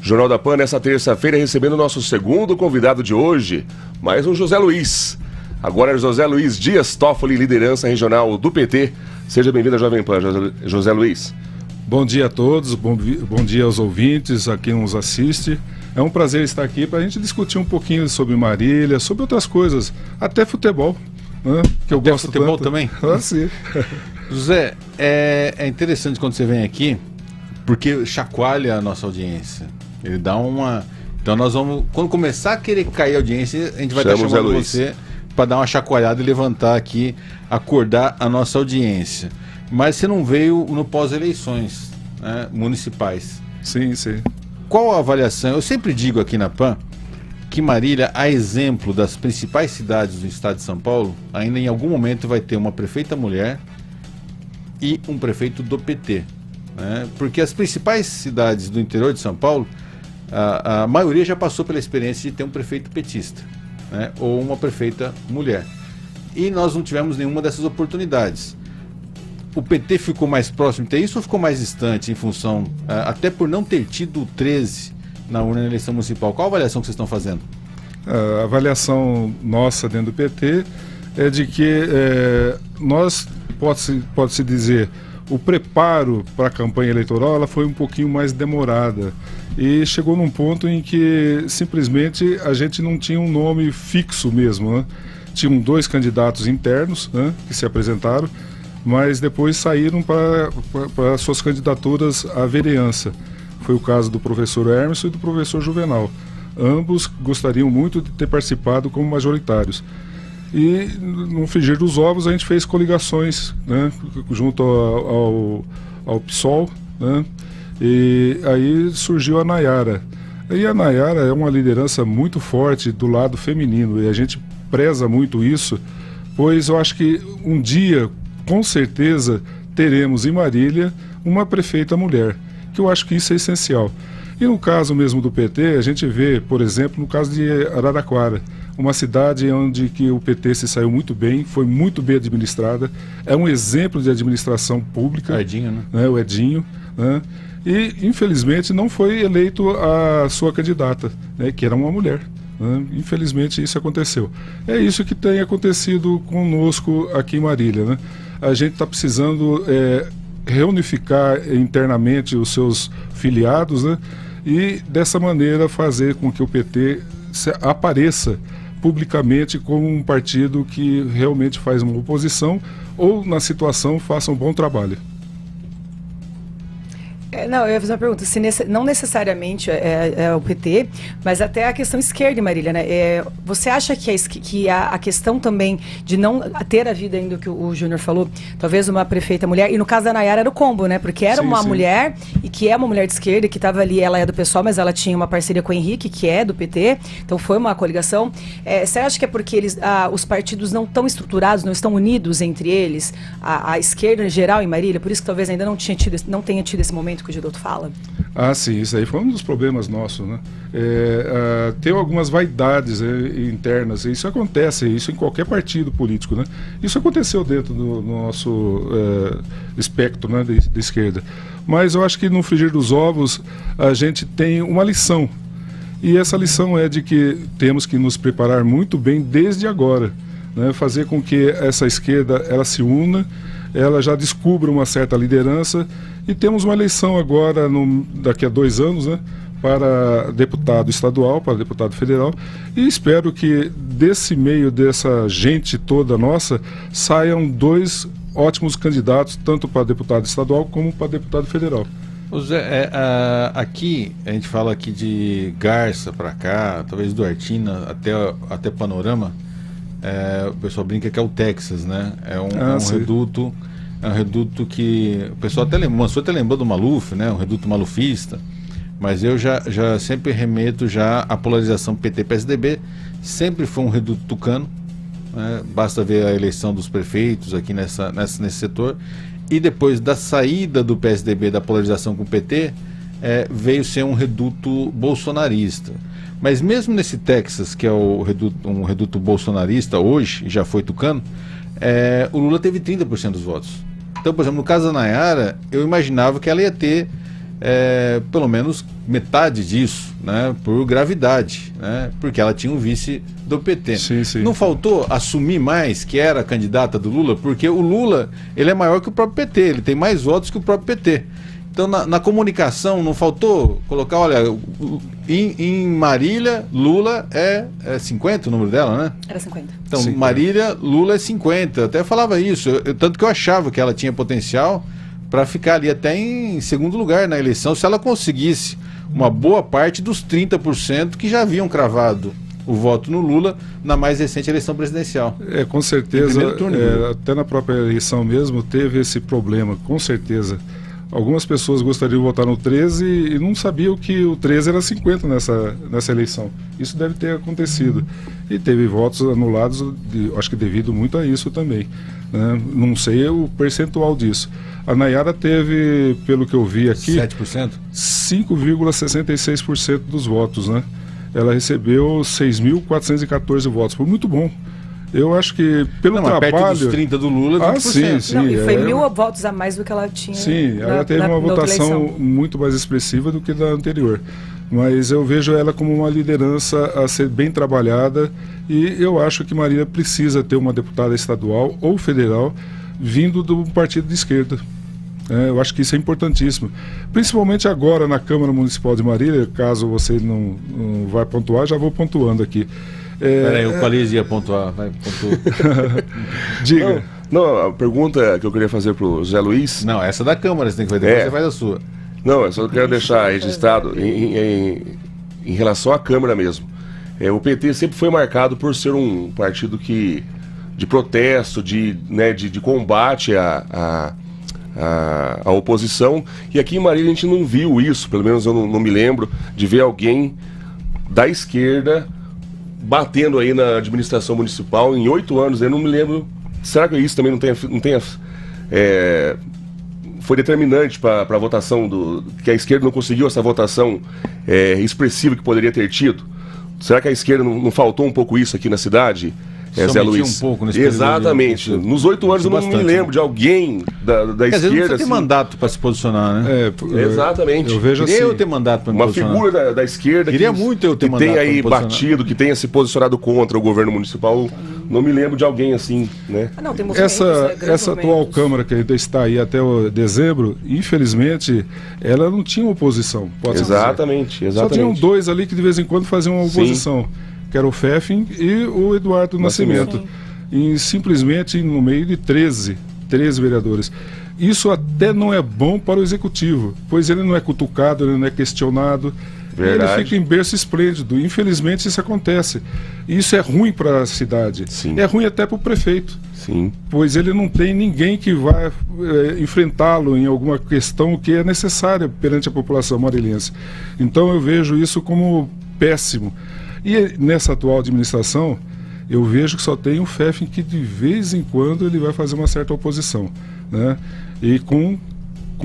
Jornal da Pan, nessa terça-feira, recebendo o nosso segundo convidado de hoje, mais um José Luiz. Agora é José Luiz Dias Toffoli, liderança regional do PT. Seja bem-vindo à Jovem Pan, José Luiz. Bom dia a todos, bom dia aos ouvintes, a quem nos assiste. É um prazer estar aqui para a gente discutir um pouquinho sobre Marília, sobre outras coisas, até futebol, né? Que eu até gosto futebol tanto. Também? Ah, sim. José, é interessante quando você vem aqui, porque chacoalha a nossa audiência. Ele dá uma... Então nós vamos, quando começar a querer cair a audiência, a gente vai estar chamando você para dar uma chacoalhada e levantar aqui, acordar a nossa audiência. Mas você não veio no pós-eleições, né, municipais. Sim, sim. Qual a avaliação? Eu sempre digo aqui na PAN que Marília, a exemplo das principais cidades do estado de São Paulo, ainda em algum momento vai ter uma prefeita mulher e um prefeito do PT. Né? Porque as principais cidades do interior de São Paulo, a maioria já passou pela experiência de ter um prefeito petista, né? Ou uma prefeita mulher. E nós não tivemos nenhuma dessas oportunidades. O PT ficou mais próximo de ter isso ou ficou mais distante em função, até por não ter tido 13 na urna na eleição municipal? Qual a avaliação que vocês estão fazendo? A avaliação nossa dentro do PT é de que nós, pode-se dizer, o preparo para a campanha eleitoral ela foi um pouquinho mais demorada e chegou num ponto em que simplesmente a gente não tinha um nome fixo mesmo, né? Tinham 2 candidatos internos, né, que se apresentaram, mas depois saíram para suas candidaturas à vereança. Foi o caso do professor Hermeson e do professor Juvenal. Ambos gostariam muito de ter participado como majoritários. E no frigir dos ovos a gente fez coligações, né, junto ao PSOL, né, e aí surgiu a Nayara. E a Nayara é uma liderança muito forte do lado feminino e a gente preza muito isso, pois eu acho que um dia, com certeza, teremos em Marília uma prefeita mulher, que eu acho que isso é essencial. E no caso mesmo do PT, a gente vê, por exemplo, no caso de Araraquara, uma cidade onde que o PT se saiu muito bem, foi muito bem administrada, é um exemplo de administração pública. O Edinho, né? O Edinho, né? E, infelizmente, não foi eleito a sua candidata, né, que era uma mulher. Né? Infelizmente, isso aconteceu. É isso que tem acontecido conosco aqui em Marília. Né? A gente está precisando reunificar internamente os seus filiados, né? E, dessa maneira, fazer com que o PT apareça publicamente como um partido que realmente faz uma oposição ou, na situação, faça um bom trabalho. Não, eu ia fazer uma pergunta, se não necessariamente é o PT, mas até a questão esquerda em Marília, né? Você acha que a questão também de não ter havido ainda o que o Júnior falou, talvez uma prefeita mulher, e no caso da Nayara era o combo, né? Porque era uma mulher, e que é uma mulher de esquerda, que estava ali, ela é do PSOL, mas ela tinha uma parceria com o Henrique, que é do PT, então foi uma coligação. Você acha que é porque os partidos não estão estruturados, não estão unidos entre eles, a esquerda em geral em Marília, por isso que talvez ainda não tenha tido esse momento que o Giroto fala? Ah, sim, isso aí foi um dos problemas nossos, né? Tem algumas vaidades internas, isso acontece, isso em qualquer partido político, né? Isso aconteceu dentro do nosso espectro, né, de esquerda. Mas eu acho que no frigir dos ovos a gente tem uma lição, e essa lição é de que temos que nos preparar muito bem desde agora, né? Fazer com que essa esquerda ela se una, ela já descubra uma certa liderança. E temos uma eleição agora, daqui a 2 anos, né, para deputado estadual, para deputado federal, e espero que desse meio, dessa gente toda nossa, saiam 2 ótimos candidatos, tanto para deputado estadual como para deputado federal. Zé, aqui, a gente fala aqui de Garça para cá, talvez Duartina, até Panorama, o pessoal brinca que é o Texas, né? É um reduto... É um reduto que o pessoal até lembrou do Maluf, né? Um reduto malufista. Mas eu já sempre remeto já à polarização PT-PSDB. Sempre foi um reduto tucano. Né? Basta ver a eleição dos prefeitos aqui nesse setor. E depois da saída do PSDB da polarização com o PT, veio ser um reduto bolsonarista. Mas mesmo nesse Texas, que é um reduto bolsonarista hoje, já foi tucano, o Lula teve 30% dos votos. Então, por exemplo, no caso da Nayara, eu imaginava que ela ia ter pelo menos metade disso, né, por gravidade, né, porque ela tinha um vice do PT. Sim, sim. Não faltou assumir mais que era a candidata do Lula, porque o Lula ele é maior que o próprio PT, ele tem mais votos que o próprio PT. Então na comunicação não faltou colocar, olha, em Marília, Lula é 50 o número dela, né? Era 50. Então 50. Marília, Lula é 50, eu até falava isso, tanto que eu achava que ela tinha potencial para ficar ali até em segundo lugar na eleição, se ela conseguisse uma boa parte dos 30% que já haviam cravado o voto no Lula na mais recente eleição presidencial. Com certeza, Em primeiro turno, até na própria eleição mesmo teve esse problema, com certeza. Algumas pessoas gostariam de votar no 13 e não sabiam que o 13 era 50 nessa eleição. Isso deve ter acontecido. E teve votos anulados, acho que devido muito a isso também, né? Não sei o percentual disso. A Nayara teve, pelo que eu vi aqui, 7%? 5,66% dos votos, né? Ela recebeu 6.414 votos. Foi muito bom. Eu acho que pelo Não, mas trabalho... perto dos 30 do Lula, 20%. sim. Não, e foi 1.000 votos a mais do que ela tinha. Sim, ela teve uma votação muito mais expressiva do que da anterior. Mas eu vejo ela como uma liderança a ser bem trabalhada e eu acho que Marília precisa ter uma deputada estadual ou federal vindo do partido de esquerda. Eu acho que isso é importantíssimo. Principalmente agora na Câmara Municipal de Marília, caso você não vai pontuar, já vou pontuando aqui. Peraí, o Qualiz ia pontuar. Vai, pontua. Diga. Não, a pergunta que eu queria fazer para o José Luiz... Não, essa da Câmara você tem que fazer, depois você faz a sua. Não, eu só quero deixar registrado em relação à Câmara mesmo. O PT sempre foi marcado por ser um partido de protesto, de combate à oposição. E aqui em Marília a gente não viu isso, pelo menos eu não me lembro, de ver alguém da esquerda batendo aí na administração municipal em 8 anos. Eu não me lembro. Será que isso também não tenha foi determinante para a votação que a esquerda não conseguiu essa votação expressiva que poderia ter tido? Será que a esquerda não faltou um pouco isso aqui na cidade? Zé Luiz. Um pouco nesse Exatamente. Nos 8 anos eu não me lembro de alguém da esquerda. Às vezes não precisa ter assim, mandato para se posicionar, né? Exatamente. Eu vejo Queria assim, eu ter mandato para me Uma posicionar. figura da esquerda Queria muito eu ter que mandato tenha pra me aí posicionar. batido, que tenha se posicionado contra o governo municipal. Não me lembro de alguém assim, né? Não, tem movimentos, grandes essa atual movimentos. Câmara que ainda está aí até dezembro, infelizmente, ela não tinha oposição. Pode-se dizer. Exatamente. Só tinham 2 ali que de vez em quando faziam uma oposição, que era o Feffing e o Eduardo Nascimento. Sim. E simplesmente no meio de 13 vereadores. Isso até não é bom para o executivo, pois ele não é cutucado, ele não é questionado. Verdade. Ele fica em berço esplêndido. Infelizmente isso acontece. E isso é ruim para a cidade. Sim. É ruim até para o prefeito, Sim. pois ele não tem ninguém que vai enfrentá-lo em alguma questão que é necessária perante a população marilhense. Então eu vejo isso como péssimo. E nessa atual administração, eu vejo que só tem o Feffing que de vez em quando ele vai fazer uma certa oposição, né? E com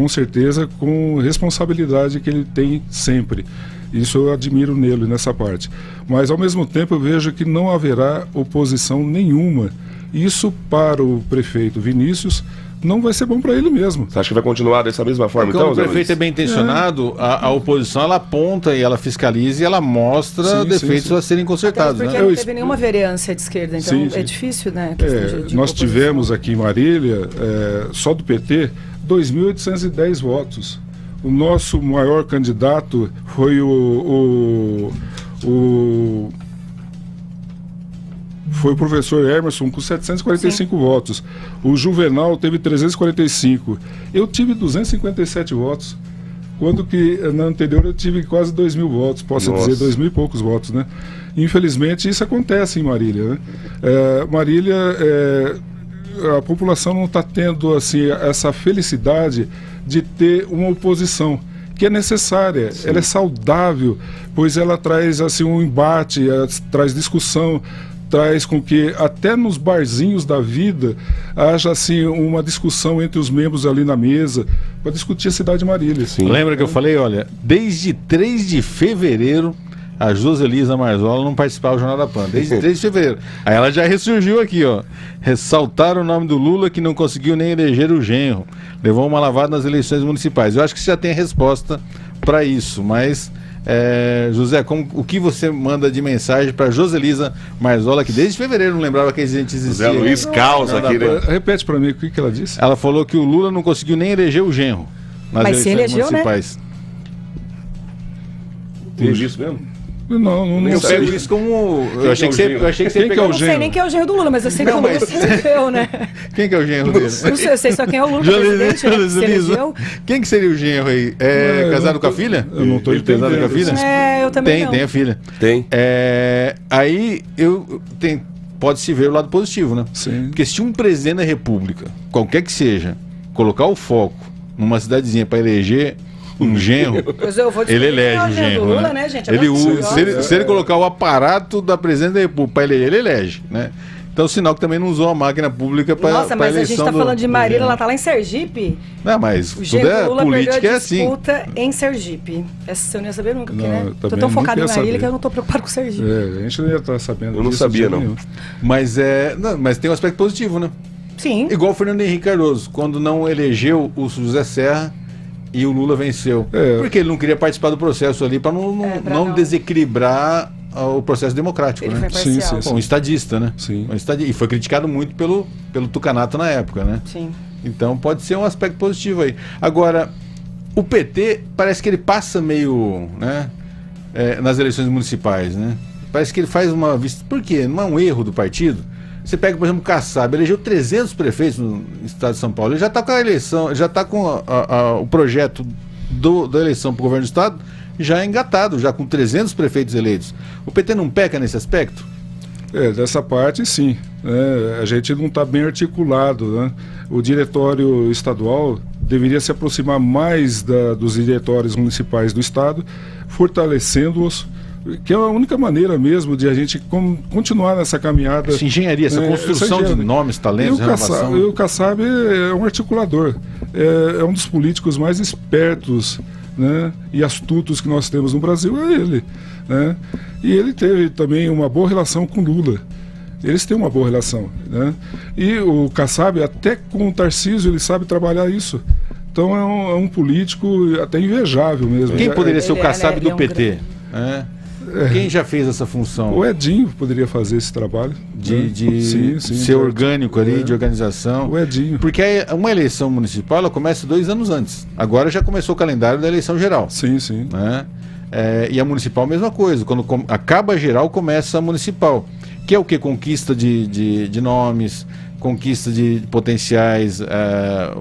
certeza com responsabilidade que ele tem sempre. Isso eu admiro nele nessa parte. Mas ao mesmo tempo eu vejo que não haverá oposição nenhuma. Isso para o prefeito Vinícius não vai ser bom para ele mesmo. Você acha que vai continuar dessa mesma forma, Quando então, o Zé prefeito Luiz? é bem intencionado, a oposição ela aponta e ela fiscaliza e ela mostra Sim, defeitos sim. a serem consertados. Porque Né? não teve nenhuma vereança de esquerda, então Sim, sim. é difícil, né? a questão de Nós oposição. tivemos aqui em Marília, só do PT, 2.810 votos. O nosso maior candidato foi foi o professor Emerson com 745 votos. O Juvenal teve 345. Eu tive 257 votos. Quando que na anterior eu tive quase 2.000 votos, posso Nossa. dizer 2.000 e poucos votos, né? Infelizmente isso acontece em Marília, né? Marília, a população não está tendo assim essa felicidade de ter uma oposição que é necessária, ela é saudável, pois ela traz assim um embate, traz discussão, traz com que até nos barzinhos da vida haja assim uma discussão entre os membros ali na mesa para discutir a cidade de Marília. Sim. Lembra que eu falei, olha, desde 3 de fevereiro a Joselisa Marzola não participava do Jornal da Pan, desde 3 de fevereiro. Aí ela já ressurgiu aqui, ó. Ressaltaram o nome do Lula, que não conseguiu nem eleger o genro. Levou uma lavada nas eleições municipais. Eu acho que você já tem a resposta para isso, mas... José, o que você manda de mensagem para Joselisa Marzola, que desde fevereiro não lembrava que a gente existia? José Luiz causa aqui, né? Repete para mim o que ela disse. Ela falou que o Lula não conseguiu nem eleger o genro nas Mas se eleições elegeu, municipais. Tudo isso mesmo? Não sei isso como. Eu achei que você ia pegar Eu não sei nem quem é o genro do Lula, mas eu sei que o Lula se elegeu, né? Quem que é o genro dele? Não sei, eu sei só quem é o Lula, presidente, né, que se elegeu. Quem que seria o genro aí? Casado com a filha? Eu não tô casado com a filha? Eu também não. Tem a filha. Tem. Aí pode-se ver o lado positivo, né? Sim. Porque se um presidente da República, qualquer que seja, colocar o foco numa cidadezinha para eleger um genro, ele elege o genro, do Lula, né? né, gente? Ele usa, se ele colocar o aparato da presidência da República para eleger, ele elege, né? Então, sinal que também não usou a máquina pública para Nossa, mas a gente tá falando de Marília, ela tá lá em Sergipe. Não, mas o tudo é Lula política, é assim. Disputa em Sergipe. Essa eu não ia saber nunca, porque, né? Tô também tão focado em nunca ia Marília saber. que eu não tô preocupado com Sergipe. A gente não ia estar sabendo Eu não disso sabia, de jeito não. nenhum. Mas tem um aspecto positivo, né? Sim. Igual o Fernando Henrique Cardoso, quando não elegeu o José Serra e o Lula venceu. Porque ele não queria participar do processo ali para não desequilibrar o processo democrático, Ele né? foi parcial. Bom, um estadista, né? Sim. E foi criticado muito pelo Tucanato na época, né? Sim. Então pode ser um aspecto positivo aí. Agora, o PT parece que ele passa meio, né, nas eleições municipais, né? Parece que ele faz uma vista. Por quê? Não é um erro do partido? Você pega, por exemplo, o Kassab, elegeu 300 prefeitos no estado de São Paulo. Ele já está com a eleição, já está com o projeto da eleição para o governo do estado já engatado, já com 300 prefeitos eleitos. O PT não peca nesse aspecto? Dessa parte, sim. A gente não está bem articulado, né? O diretório estadual deveria se aproximar mais dos diretórios municipais do estado, fortalecendo-os, que é a única maneira mesmo de a gente continuar nessa caminhada. Essa engenharia, essa construção de nomes, talentos, renovação. O Kassab é um articulador, é um dos políticos mais espertos, né, e astutos que nós temos no Brasil, é ele, né? E ele teve também uma boa relação com Lula. Eles têm uma boa relação, né? E o Kassab, até com o Tarcísio, ele sabe trabalhar isso. Então é um político até invejável mesmo. Quem poderia ser o Kassab do um PT? Quem já fez essa função? O Edinho poderia fazer esse trabalho. De ser orgânico ali, de organização. O Edinho. Porque uma eleição municipal, ela começa 2 anos antes. Agora já começou o calendário da eleição geral. Sim, sim. Né? E a municipal, a mesma coisa. Quando acaba a geral, começa a municipal. Que é o que? Conquista de nomes, conquista de potenciais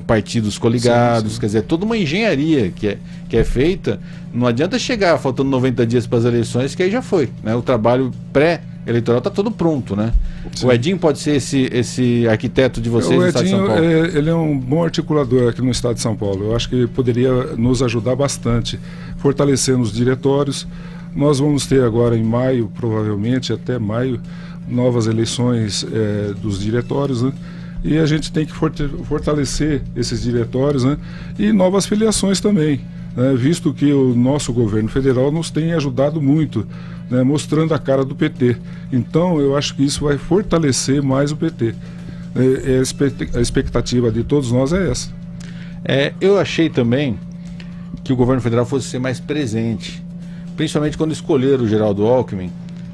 partidos coligados. Sim. Quer dizer, toda uma engenharia que é feita. Não adianta chegar faltando 90 dias para as eleições, que aí já foi, né? O trabalho pré-eleitoral está todo pronto, né? Sim. O Edinho pode ser esse arquiteto de vocês no estado de São Paulo? Ele é um bom articulador aqui no estado de São Paulo. Eu acho que ele poderia nos ajudar bastante, fortalecendo os diretórios. Nós vamos ter agora em maio, provavelmente até maio, novas eleições dos diretórios, né? E a gente tem que fortalecer esses diretórios, né? E novas filiações também, né? Visto que o nosso governo federal nos tem ajudado muito, né? Mostrando a cara do PT. Então eu acho que isso vai fortalecer mais o PT. A expectativa de todos nós é essa. Eu achei também que o governo federal fosse ser mais presente, principalmente quando escolheram o Geraldo Alckmin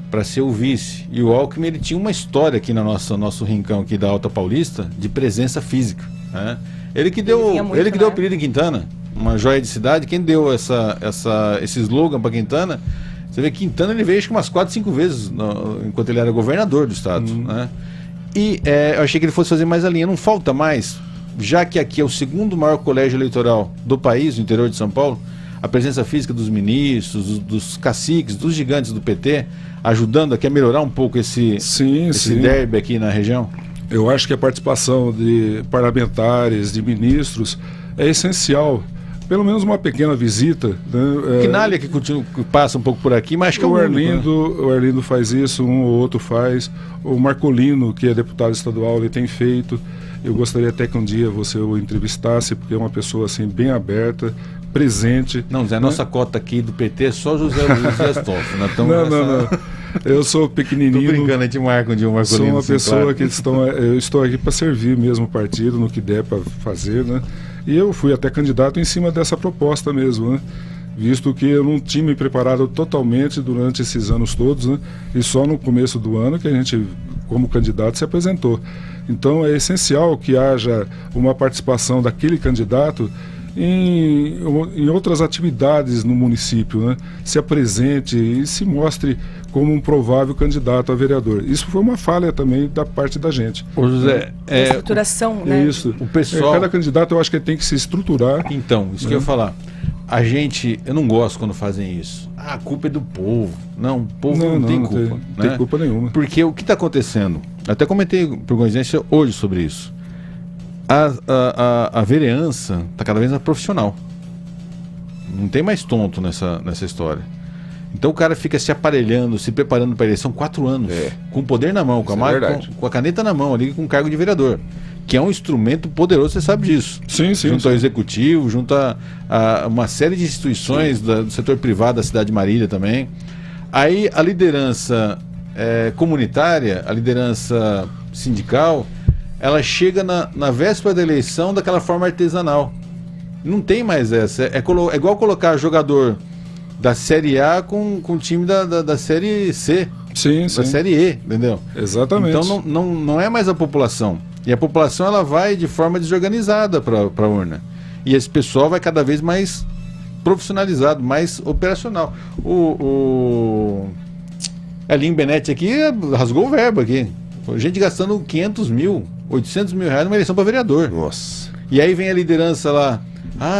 para ser o vice. E o Alckmin, ele tinha uma história aqui no nosso rincão aqui da Alta Paulista de presença física, né? Ele que deu o apelido em Quintana, uma joia de cidade. Quem deu esse slogan para Quintana? Você vê que Quintana ele veio acho que umas 4, 5 vezes enquanto ele era governador do estado, né? E eu achei que ele fosse fazer mais a linha. Não falta mais, já que aqui é o 2º maior colégio eleitoral do país, no interior de São Paulo, a presença física dos ministros, dos caciques, dos gigantes do PT, ajudando aqui a melhorar um pouco esse derby aqui na região? Eu acho que a participação de parlamentares, de ministros, é essencial. Pelo menos uma pequena visita, né? Quinalha que passa um pouco por aqui, mas acho que o Arlindo faz isso, um ou outro faz. O Marcolino, que é deputado estadual, ele tem feito. Eu gostaria até que um dia você o entrevistasse, porque é uma pessoa assim bem aberta, presente. Não, Zé, a nossa cota aqui do PT é só José Luiz Dias Toffoli. Não. Eu sou pequenininho. Tô brincando, a gente marca um dia um Sou uma pessoa que eu estou aqui para servir mesmo o partido no que der para fazer, né? E eu fui até candidato em cima dessa proposta mesmo, né? Visto que eu não tinha me preparado totalmente durante esses anos todos, né? E só no começo do ano que a gente, como candidato, se apresentou. Então é essencial que haja uma participação daquele candidato em outras atividades no município, né? Se apresente e se mostre como um provável candidato a vereador. Isso foi uma falha também da parte da gente. Ô José, estruturação, né? Isso. O pessoal... Cada candidato eu acho que tem que se estruturar. Então, isso que eu ia falar. Eu não gosto quando fazem isso. A culpa é do povo. Não, o povo não tem culpa. Não tem culpa nenhuma. Porque o que está acontecendo? Até comentei por coincidência hoje sobre isso. A vereança está cada vez mais profissional. Não tem mais tonto nessa história. Então o cara fica se aparelhando, se preparando para a eleição 4 anos, com o poder na mão, com a caneta na mão, ali com o cargo de vereador, que é um instrumento poderoso, você sabe disso. Sim. Junto ao executivo, junto a uma série de instituições do setor privado da cidade de Marília também. Aí a liderança comunitária, a liderança sindical, ela chega na véspera da eleição daquela forma artesanal. Não tem mais essa. É igual colocar jogador da Série A com o time da Série C. Sim. Da Série E, entendeu? Exatamente. Então não é mais a população. E a população ela vai de forma desorganizada para a urna. E esse pessoal vai cada vez mais profissionalizado, mais operacional. O Elinho Benetti aqui rasgou o verbo aqui. Gente gastando 500 mil, 800 mil reais numa eleição para vereador. Nossa. E aí vem a liderança lá.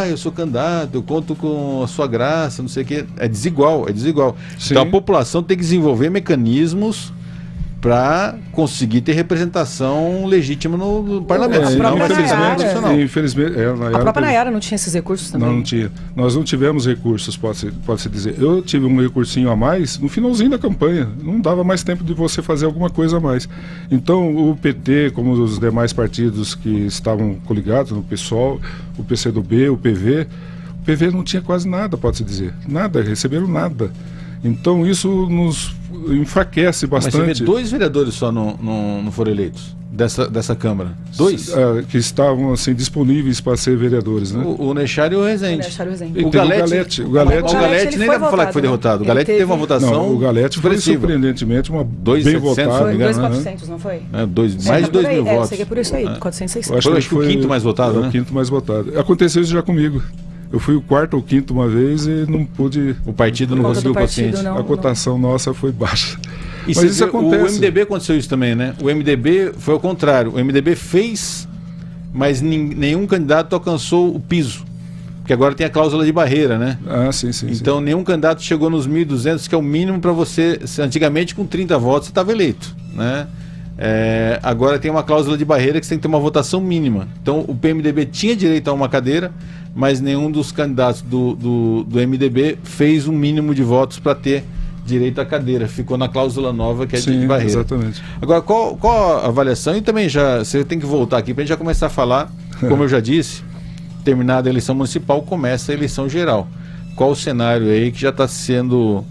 Eu sou candidato, eu conto com a sua graça, não sei o quê. É desigual. Sim. Então a população tem que desenvolver mecanismos para conseguir ter representação legítima no parlamento. Infelizmente, a própria Nayara não tinha esses recursos também. Não tinha. Nós não tivemos recursos, pode-se dizer. Eu tive um recursinho a mais no finalzinho da campanha. Não dava mais tempo de você fazer alguma coisa a mais. Então, o PT, como os demais partidos que estavam coligados, o PSOL, o PCdoB, o PV não tinha quase nada, pode-se dizer. Nada, receberam nada. Então isso nos enfraquece bastante. Mas você vê 2 vereadores só não foram eleitos dessa Câmara. 2? Que estavam assim, disponíveis para ser vereadores, né? O Nechar e o Rezende. O Galete nem dá para falar que foi derrotado. O Galete teve uma votação. Não, o Galete foi surpreendentemente bem votado. Foi 2.400, não foi? Mais de 2 mil votos. Sei que é por isso aí, 400, 600. Acho que foi o quinto mais votado, né? O quinto mais votado. Aconteceu isso já comigo. Eu fui o 4º ou 5º uma vez e não pude... O partido não conseguiu o quociente. A cotação nossa foi baixa. Mas isso acontece. O MDB aconteceu isso também, né? O MDB foi ao contrário. O MDB fez, mas nenhum candidato alcançou o piso. Porque agora tem a cláusula de barreira, né? Sim. Então nenhum candidato chegou nos 1.200, que é o mínimo para você... Antigamente com 30 votos você estava eleito, né? Agora tem uma cláusula de barreira que você tem que ter uma votação mínima. Então o PMDB tinha direito a uma cadeira, mas nenhum dos candidatos do MDB fez um mínimo de votos para ter direito à cadeira. Ficou na cláusula nova que é de barreira. Exatamente. Agora, qual a avaliação? E também você tem que voltar aqui para a gente já começar a falar, como eu já disse, terminada a eleição municipal, começa a eleição geral. Qual o cenário aí que já está sendo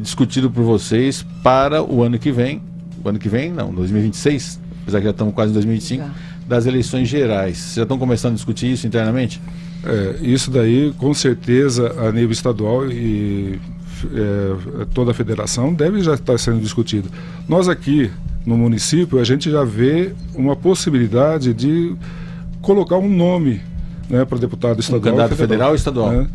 discutido por vocês para o ano que vem? O ano que vem, não, 2026, apesar que já estamos quase em 2025, das eleições gerais. Vocês já estão começando a discutir isso internamente? Isso daí, com certeza, a nível estadual e toda a federação deve já estar sendo discutido. Nós aqui, no município, a gente já vê uma possibilidade de colocar um nome, né, para deputado estadual. Candidato federal ou estadual? Né?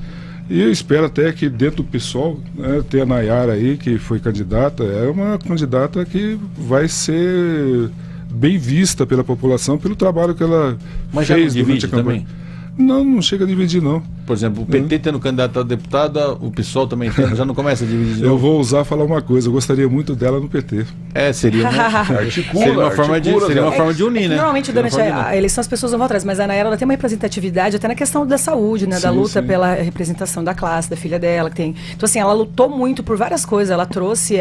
E eu espero até que dentro do PSOL, né, ter a Nayara aí, que foi candidata, é uma candidata que vai ser bem vista pela população, pelo trabalho que ela fez durante a campanha. Também? Não chega a dividir, não. Por exemplo, o PT tendo candidato a deputada, o PSOL também tendo, já não começa a dividir. Eu vou falar uma coisa, eu gostaria muito dela no PT. Seria uma forma de unir, né? Normalmente durante a eleição as pessoas não vão atrás, mas a Nayara ela tem uma representatividade até na questão da saúde, né? Da luta pela representação da classe, da filha dela que tem. Então assim, ela lutou muito por várias coisas, ela trouxe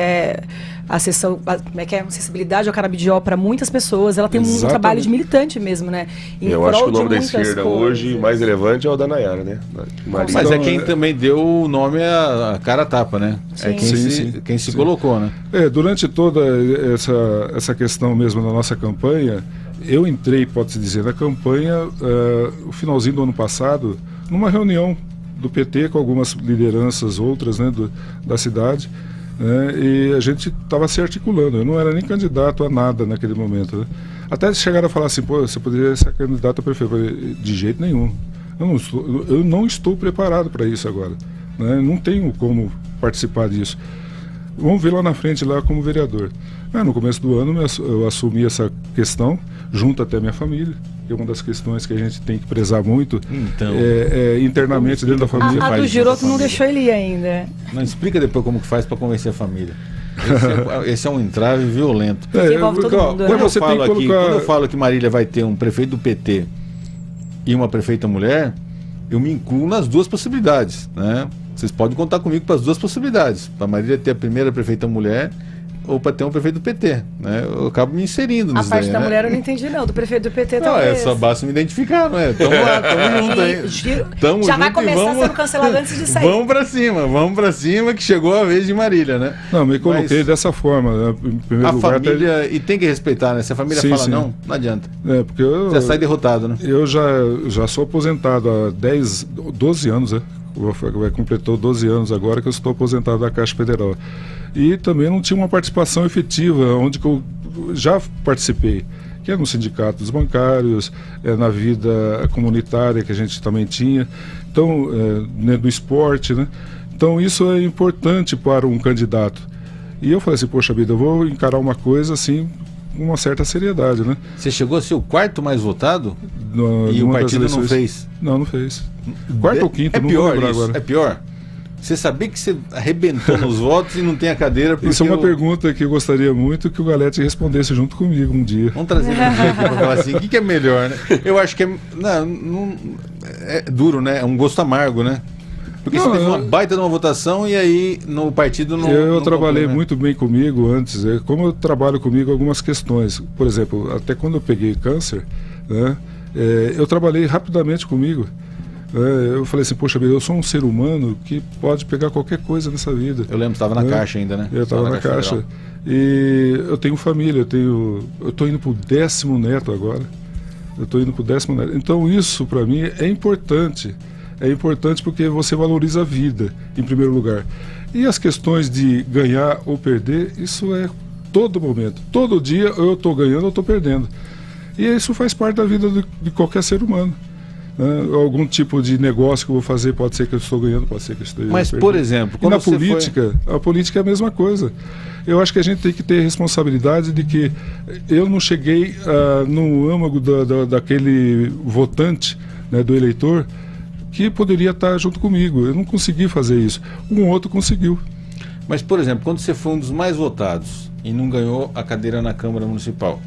acessibilidade ao canabidiol para muitas pessoas, ela tem um trabalho de militante mesmo, né? Eu acho que o nome da esquerda hoje mais relevante é o da Nayara, né? Marília. Mas Então, é quem também deu o nome à cara tapa, né? É quem se colocou, né? Durante toda essa questão mesmo da nossa campanha, eu entrei, pode-se dizer, na campanha, o finalzinho do ano passado, numa reunião do PT com algumas lideranças outras, né, da cidade, né, e a gente estava se articulando. Eu não era nem candidato a nada naquele momento, né? Até chegaram a falar assim, pô, você poderia ser candidato a prefeito. Eu falei, de jeito nenhum. Eu não estou preparado para isso agora, né? Não tenho como participar disso. Vamos ver lá na frente, lá como vereador. No começo do ano eu assumi essa questão, junto até a minha família, que é uma das questões que a gente tem que prezar muito, então, internamente dentro da família. A do Giroto não deixou ele ir ainda. Não, explica depois como que faz para convencer a família. Esse é um entrave violento. Quando eu falo que Marília vai ter um prefeito do PT e uma prefeita mulher, eu me incluo nas duas possibilidades, né? Vocês podem contar comigo para as duas possibilidades. Para Marília ter a primeira prefeita mulher ou para ter um prefeito do PT, né? Eu acabo me inserindo nisso. A parte da mulher eu não entendi, não. Do prefeito do PT talvez. É só basta me identificar, não é? Tamo lá, tamo junto aí. Já vai começar sendo cancelado antes de sair. Vamos pra cima, que chegou a vez de Marília, né? Não, me coloquei dessa forma, né? Em primeiro lugar, família, e tem que respeitar, né? Se a família fala não adianta. Porque já sai derrotado, né? Eu já sou aposentado há 12 anos, né? Completou 12 anos agora que eu estou aposentado da Caixa Federal. E também não tinha uma participação efetiva, onde que eu já participei, que é nos sindicatos bancários, na vida comunitária que a gente também tinha, então, do esporte, né? Então isso é importante para um candidato. E eu falei assim, poxa vida, eu vou encarar uma coisa assim, com uma certa seriedade, né? Você chegou a ser o quarto mais votado? E o partido não fez? Não fez. Quarto ou quinto, não pior isso, agora. É pior? Você sabia que você arrebentou nos votos e não tem a cadeira porque... Isso é uma pergunta que eu gostaria muito que o Galete respondesse junto comigo um dia. Vamos trazer ele aqui para falar assim, o que é melhor, né? Eu acho que é duro, né? É um gosto amargo, né? Porque você teve uma baita de uma votação e aí no partido não... Eu trabalhei muito bem comigo antes, como eu trabalho comigo algumas questões. Por exemplo, até quando eu peguei câncer, né, eu trabalhei rapidamente comigo. Eu falei assim, poxa vida, eu sou um ser humano que pode pegar qualquer coisa nessa vida. Eu lembro, estava na Caixa ainda, né? Eu estava na Caixa. E eu tenho família, eu estou indo para o 10º neto agora. Eu estou indo para o 10º neto. Então isso, para mim, é importante. É importante porque você valoriza a vida, em primeiro lugar. E as questões de ganhar ou perder, isso é todo momento. Todo dia eu estou ganhando ou estou perdendo. E isso faz parte da vida de qualquer ser humano. Algum tipo de negócio que eu vou fazer, pode ser que eu estou ganhando, pode ser que eu esteja perdendo. Mas, por exemplo, e na política, a política é a mesma coisa. Eu acho que a gente tem que ter responsabilidade de que eu não cheguei no âmago daquele votante, né, do eleitor, que poderia estar junto comigo. Eu não consegui fazer isso. Um outro conseguiu. Mas, por exemplo, quando você foi um dos mais votados e não ganhou a cadeira na Câmara Municipal,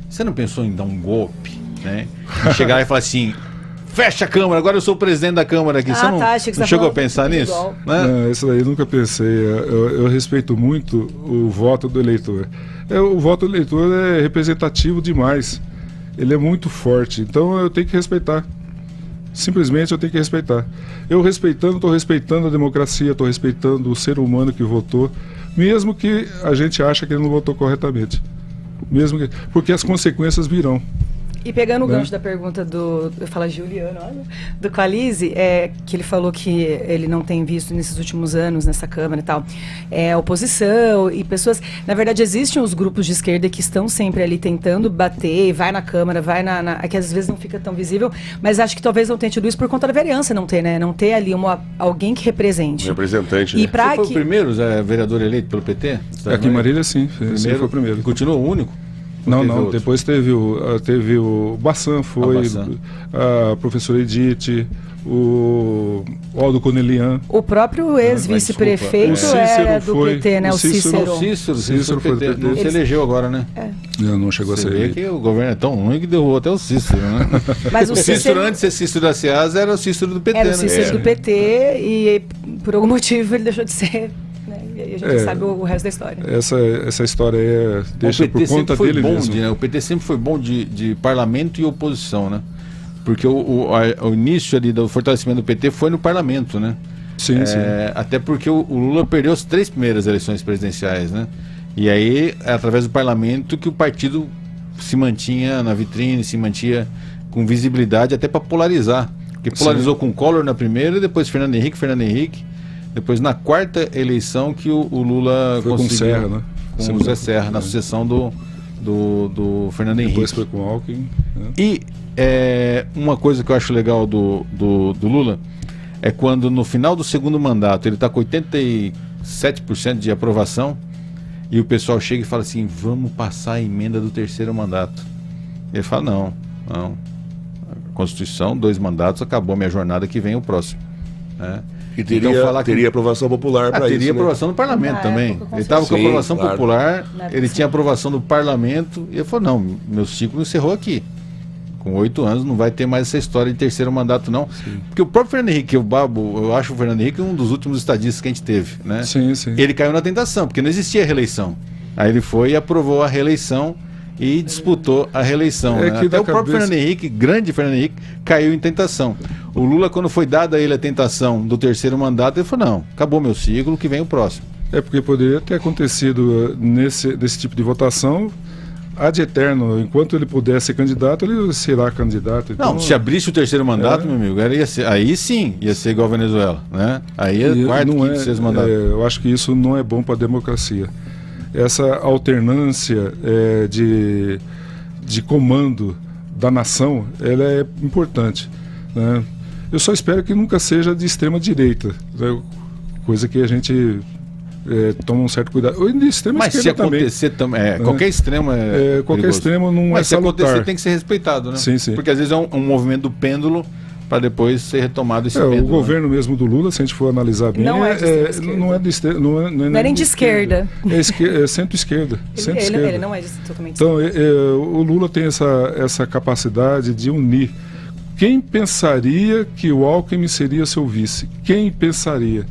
você não pensou em dar um golpe, né? E chegar lá e falar assim... Fecha a Câmara, agora eu sou o presidente da Câmara aqui. Você não chegou a pensar nisso? Né? Não, isso daí eu nunca pensei. Eu respeito muito o voto do eleitor. O voto do eleitor é representativo demais. Ele é muito forte. Então eu tenho que respeitar. Simplesmente eu tenho que respeitar. Eu respeitando, estou respeitando a democracia, estou respeitando o ser humano que votou, mesmo que a gente ache que ele não votou corretamente. Porque as consequências virão. E pegando o gancho da pergunta do Juliano, olha, do Coalize, que ele falou que ele não tem visto nesses últimos anos nessa Câmara e tal, oposição e pessoas... Na verdade, existem os grupos de esquerda que estão sempre ali tentando bater, vai na Câmara, vai que às vezes não fica tão visível, mas acho que talvez não tenha tido isso por conta da vereança não ter, né? Não ter ali alguém que represente. Representante, né? Você foi o primeiro vereador eleito pelo PT? Aqui em Marília, sim. Sim, foi o primeiro. Continua o único? Não, depois teve o Bassan, a professora Edith, o Aldo Conelian. O próprio ex-vice-prefeito era do PT, né? O Cícero. O Cícero foi do PT. Não se elegeu agora, né? Não chegou a ser eleito. Que o governo é tão ruim que derrubou até o Cícero, né? Mas o Cícero, antes de ser Cícero da Ceasa, era o Cícero do PT, né? Era o Cícero do PT e por algum motivo ele deixou de ser... E a gente sabe o resto da história. Essa história deixa por conta dele mesmo. Né? O PT sempre foi bom de parlamento e oposição, né? Porque o início ali do fortalecimento do PT foi no parlamento, né? Sim, sim. Até porque o Lula perdeu as 3 primeiras eleições presidenciais, né? E aí, é através do parlamento que o partido se mantinha na vitrine, se mantinha com visibilidade até para polarizar. Porque polarizou com o Collor na primeira, depois Fernando Henrique. Depois, na 4ª eleição, que o Lula foi conseguiu... com Serra, né? Com o José Serra, na sucessão do Fernando Henrique. Depois foi com o Alckmin. Né? E uma coisa que eu acho legal do Lula é quando, no final do segundo mandato, ele está com 87% de aprovação e o pessoal chega e fala assim, vamos passar a emenda do 3º mandato. Ele fala, não. A Constituição, 2 mandatos, acabou minha jornada, que vem o próximo. Né? E teria aprovação popular para isso. Teria aprovação do parlamento também. Ele estava com aprovação popular, ele tinha aprovação do parlamento, e ele falou, não, meu ciclo encerrou aqui. Com 8 anos não vai ter mais essa história de 3º mandato, não. Sim. Porque o próprio Fernando Henrique, eu acho o Fernando Henrique um dos últimos estadistas que a gente teve, né? Sim. Ele caiu na tentação, porque não existia reeleição. Aí ele foi e aprovou a reeleição e disputou a reeleição. Né? Até o próprio Fernando Henrique, grande Fernando Henrique, caiu em tentação. O Lula, quando foi dada a ele a tentação do 3º mandato, ele falou, não, acabou meu ciclo, que vem o próximo. Porque poderia ter acontecido nesse tipo de votação ad eterno, enquanto ele puder ser candidato, ele será candidato. Então, não, se abrisse o 3º mandato, meu amigo, aí sim ia ser igual a Venezuela, né? Aí é 4º, 5º, 6º mandato. Eu acho que isso não é bom para a democracia. Essa alternância de comando da nação, ela é importante, né? Eu só espero que nunca seja de extrema direita, né? Coisa que a gente toma um certo cuidado. Ou de extrema mas se acontecer também, qualquer extremo qualquer extremo não mas é salutar. Se acontecer tem que ser respeitado, né? Sim. Porque às vezes é um movimento do pêndulo para depois ser retomado esse pêndulo. O governo mesmo do Lula, se a gente for analisar bem, não é nem de esquerda. É centro-esquerda. Ele não é totalmente então, o Lula tem essa capacidade de unir. Quem pensaria que o Alckmin seria seu vice? Quem pensaria?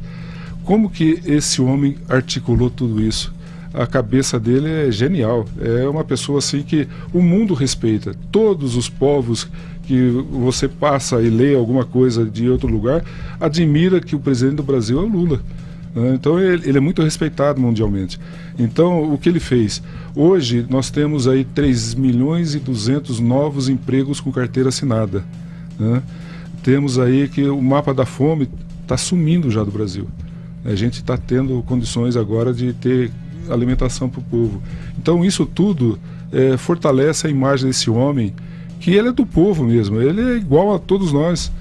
Como que esse homem articulou tudo isso? A cabeça dele é genial. É uma pessoa assim que o mundo respeita. Todos os povos que você passa e lê alguma coisa de outro lugar, admira que o presidente do Brasil é o Lula. Então ele é muito respeitado mundialmente. Então o que ele fez? Hoje nós temos aí 3.200.000 novos empregos com carteira assinada. Temos aí que o mapa da fome está sumindo já do Brasil. A gente está tendo condições agora de ter alimentação para o povo. Então isso tudo fortalece a imagem desse homem, que ele é do povo mesmo, ele é igual a todos nós.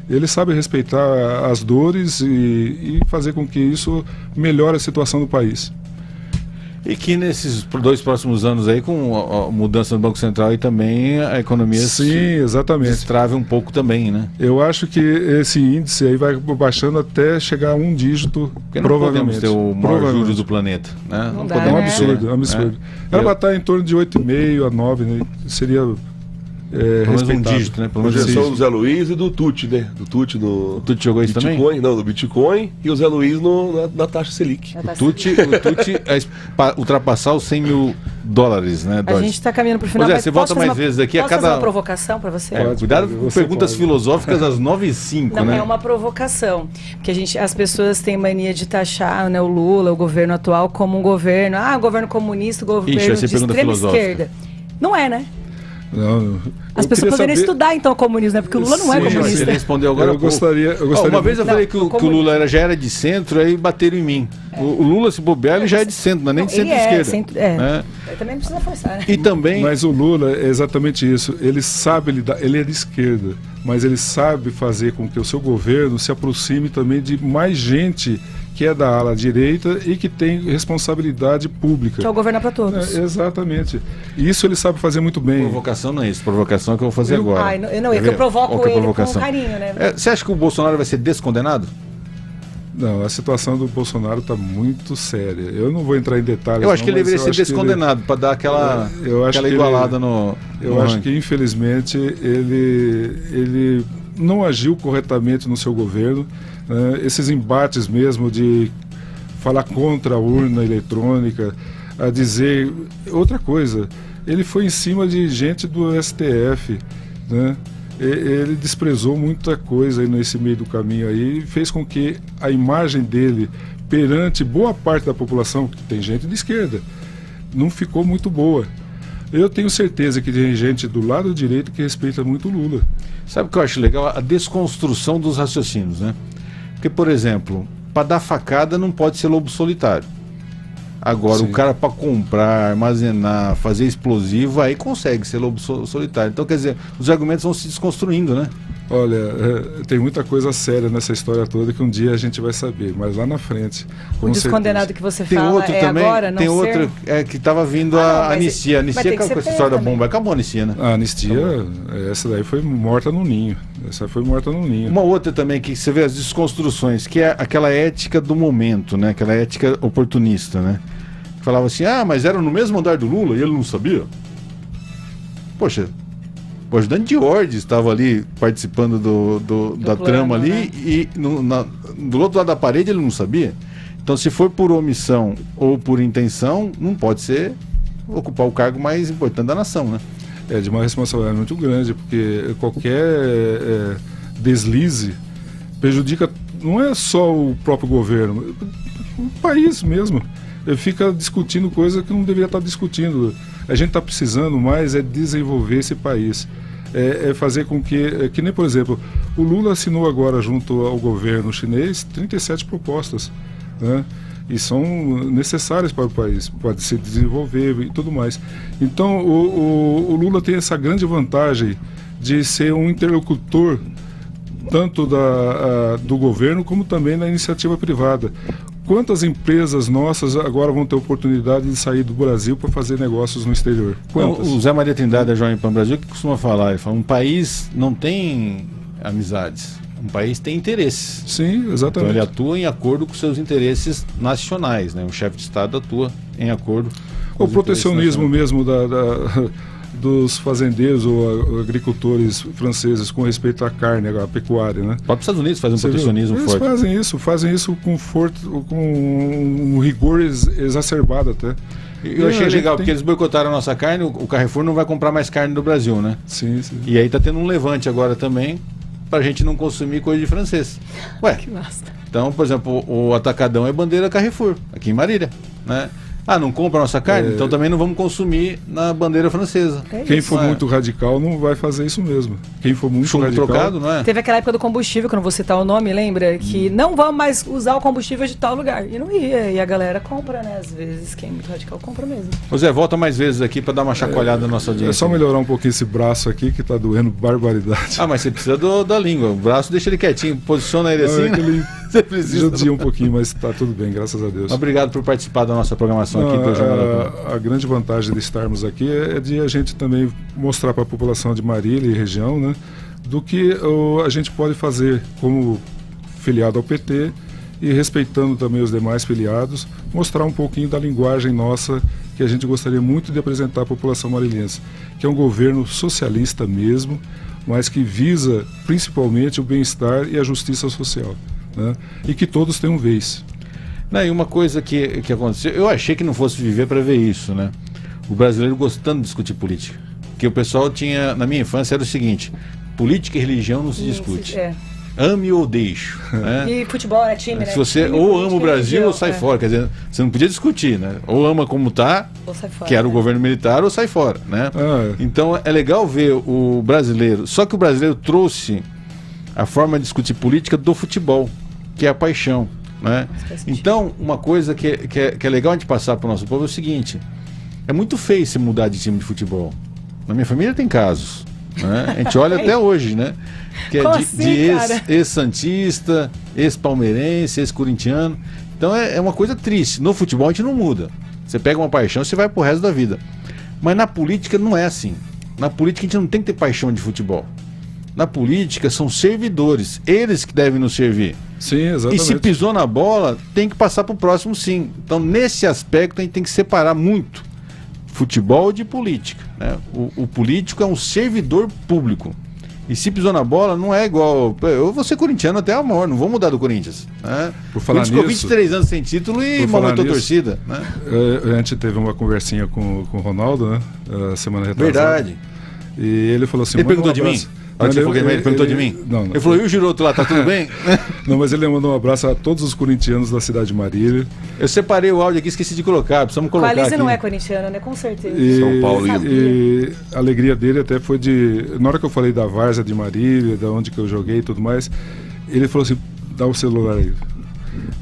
Ele sabe respeitar as dores e fazer com que isso melhore a situação do país. E que nesses 2 próximos anos aí, com a mudança do Banco Central, e também a economia destrave um pouco também, né? Eu acho que esse índice aí vai baixando até chegar a 1 dígito, porque provavelmente. Não podemos ter o maior juros do planeta, né? Não dá, é um absurdo, é um absurdo. Ela vai estar em torno de 8,5 a 9, né? Seria pelo menos um dígito, né? Projeção do Zé Luiz e do Tuti, né? Do Tuti no... O Tuti jogou isso Bitcoin, também? Não, do Bitcoin, e o Zé Luiz na taxa Selic. O Tuti ultrapassar os 100 mil dólares, né? A gente está caminhando para o final. José, você volta mais vezes aqui a cada... Posso fazer uma provocação para você? Cuidado com perguntas filosóficas às 9h05, não, né? É uma provocação. Porque as pessoas têm mania de taxar, né, o Lula, o governo atual, como um governo... governo comunista, governo de extrema esquerda. Não é, né? Não, as pessoas poderiam estudar então o comunismo, né? Porque o Lula não é comunista. Ele respondeu agora. Eu gostaria uma vez eu falei que o Lula já era de centro, aí bateram em mim. O Lula, se bobear, ele já é de centro, não é nem de centro-esquerda. Né? Ele também não precisa forçar, né? E também... Mas o Lula é exatamente isso. Ele sabe lidar, ele é de esquerda, mas ele sabe fazer com que o seu governo se aproxime também de mais gente que é da ala direita e que tem responsabilidade pública. Que é o governo para todos. Exatamente. Isso ele sabe fazer muito bem. Provocação não é isso. Provocação é que eu vou fazer agora. É que eu provoco ele com carinho, né? Você acha que o Bolsonaro vai ser descondenado? Não, a situação do Bolsonaro está muito séria. Eu não vou entrar em detalhes. Eu acho que ele deveria ser descondenado para dar aquela igualada no... Eu acho que, infelizmente, ele não agiu corretamente no seu governo. Esses embates mesmo de falar contra a urna eletrônica, a dizer outra coisa. Ele foi em cima de gente do STF, né? ele desprezou muita coisa aí nesse meio do caminho aí e fez com que a imagem dele perante boa parte da população, que tem gente de esquerda, não ficou muito boa. Eu tenho certeza que tem gente do lado direito que respeita muito o Lula. Sabe o que eu acho legal? A desconstrução dos raciocínios, né? Porque, por exemplo, para dar facada não pode ser lobo solitário. Agora, Sim. o cara para comprar, armazenar, fazer explosivo, aí consegue ser lobo solitário. Então, quer dizer, os argumentos vão se desconstruindo, né? Olha, tem muita coisa séria nessa história toda que um dia a gente vai saber, mas lá na frente. O descondenado que você Tem fala outro é também, agora, não tem ser? outro que estava vindo Não, a mas anistia. A anistia tem que acabou ser com essa história da também. bomba. Acabou a anistia, né? A anistia, essa daí foi morta no ninho. Essa foi morta no ninho. Uma outra também que você vê as desconstruções, que é aquela ética do momento, né? Aquela ética oportunista, né? Que falava assim, mas era no mesmo andar do Lula e ele não sabia? Poxa, o ajudante de ordem estava ali participando da plano, trama ali, né? e do outro lado da parede ele não sabia. Então, se for por omissão ou por intenção, não pode ser ocupar o cargo mais importante da nação, né? É de uma responsabilidade muito grande, porque qualquer deslize prejudica não é só o próprio governo, o país mesmo. Ele fica discutindo coisa que não deveria estar discutindo. A gente está precisando mais desenvolver esse país. É fazer com que nem, por exemplo, o Lula assinou agora junto ao governo chinês 37 propostas, né? E são necessárias para o país, pode se desenvolver e tudo mais. Então o Lula tem essa grande vantagem de ser um interlocutor tanto do governo como também da iniciativa privada. Quantas empresas nossas agora vão ter oportunidade de sair do Brasil para fazer negócios no exterior? Quantas? O Zé Maria Trindade da Jovem Pan Brasil que costuma falar, ele fala, um país não tem amizades, um país tem interesses. Sim, Então exatamente. ele atua em acordo com seus interesses nacionais, né? O chefe de Estado atua em acordo com O os protecionismo interesses mesmo dos fazendeiros ou agricultores franceses com respeito à carne, à pecuária, né? O próprio Estados Unidos faz um Você viu? protecionismo Eles forte. fazem isso com um rigor exacerbado até. Eu achei a gente legal, tem- porque eles boicotaram a nossa carne, o Carrefour não vai comprar mais carne do Brasil, né? Sim, sim. E aí tá tendo um levante agora também, pra gente não consumir coisa de francês. Ué, Que massa. então, por exemplo, o Atacadão é bandeira Carrefour, aqui em Marília, né? Não compra a nossa carne? Então também não vamos consumir na bandeira francesa. É Quem isso. for muito radical não vai fazer isso mesmo. Quem for muito Chumbo radical... trocado, não é? Teve aquela época do combustível, que eu não vou citar o nome, lembra? Que não vamos mais usar o combustível de tal lugar. E não ia. E a galera compra, né? Às vezes, quem é muito radical compra mesmo. Ô Zé, volta mais vezes aqui pra dar uma chacoalhada na nossa audiência. É só melhorar um pouquinho esse braço aqui que tá doendo barbaridade. Mas você precisa da língua. O braço deixa ele quietinho, posiciona ele assim. É que ele Você precisa. judia um pouquinho, mas tá tudo bem, graças a Deus. Obrigado por participar da nossa programação aqui Não, pelo Jornal da Pan. a grande vantagem de estarmos aqui é de a gente também mostrar para a população de Marília e região, né, do que a gente pode fazer como filiado ao PT e respeitando também os demais filiados, mostrar um pouquinho da linguagem nossa que a gente gostaria muito de apresentar à população marilhense, que é um governo socialista mesmo, mas que visa principalmente o bem-estar e a justiça social, né, e que todos tenham vez. E uma coisa que aconteceu, eu achei que não fosse viver para ver isso, né? O brasileiro gostando de discutir política. Porque o pessoal tinha, na minha infância, era o seguinte: política e religião não se discute. É. Ame ou deixe. Né? E futebol, né? Time, né? Se você Time, ou política ama o e Brasil religião, ou sai fora. Quer dizer, você não podia discutir, né? Ou ama como tá, Ou sai fora, que era o né? governo militar, ou sai fora, né? Ah, Então é legal ver o brasileiro. Só que o brasileiro trouxe a forma de discutir política do futebol, que é a paixão, né? faz sentido. Então, uma coisa que é legal a gente passar para o nosso povo é o seguinte: é muito feio se mudar de time de futebol. Na minha família tem casos, né? A gente olha até hoje, né? Que é Como de assim, cara? ex-santista, ex-palmeirense, ex-corintiano. Então é uma coisa triste. No futebol a gente não muda. Você pega uma paixão, você vai pro resto da vida. Mas na política não é assim. Na política a gente não tem que ter paixão de futebol. Na política são servidores, eles que devem nos servir. sim, E exatamente. se pisou na bola, tem que passar pro próximo, sim. Então, nesse aspecto, a gente tem que separar muito futebol de política, né? O político é um servidor público. E se pisou na bola, não é igual... Eu vou ser corintiano até a morte, não vou mudar do Corinthians, né? Por falar O Corinthians ficou nisso- 23 anos sem título e Por falar momentou a nisso- torcida, né? A gente teve uma conversinha com o Ronaldo, né? Semana retrasada. Verdade. E ele falou assim... Ele "Manda um perguntou de abraço." A hora que você ele perguntou de mim? Não. Ele falou, e o Giroto lá, tá tudo bem? Não, mas ele mandou um abraço a todos os corintianos da cidade de Marília. Eu separei o áudio aqui, esqueci de colocar, precisamos colocar Qualize aqui. não é corintiana, né? Com certeza. São Paulino. E a alegria dele até foi de... Na hora que eu falei da várzea de Marília, da onde que eu joguei e tudo mais, ele falou assim, dá o celular aí.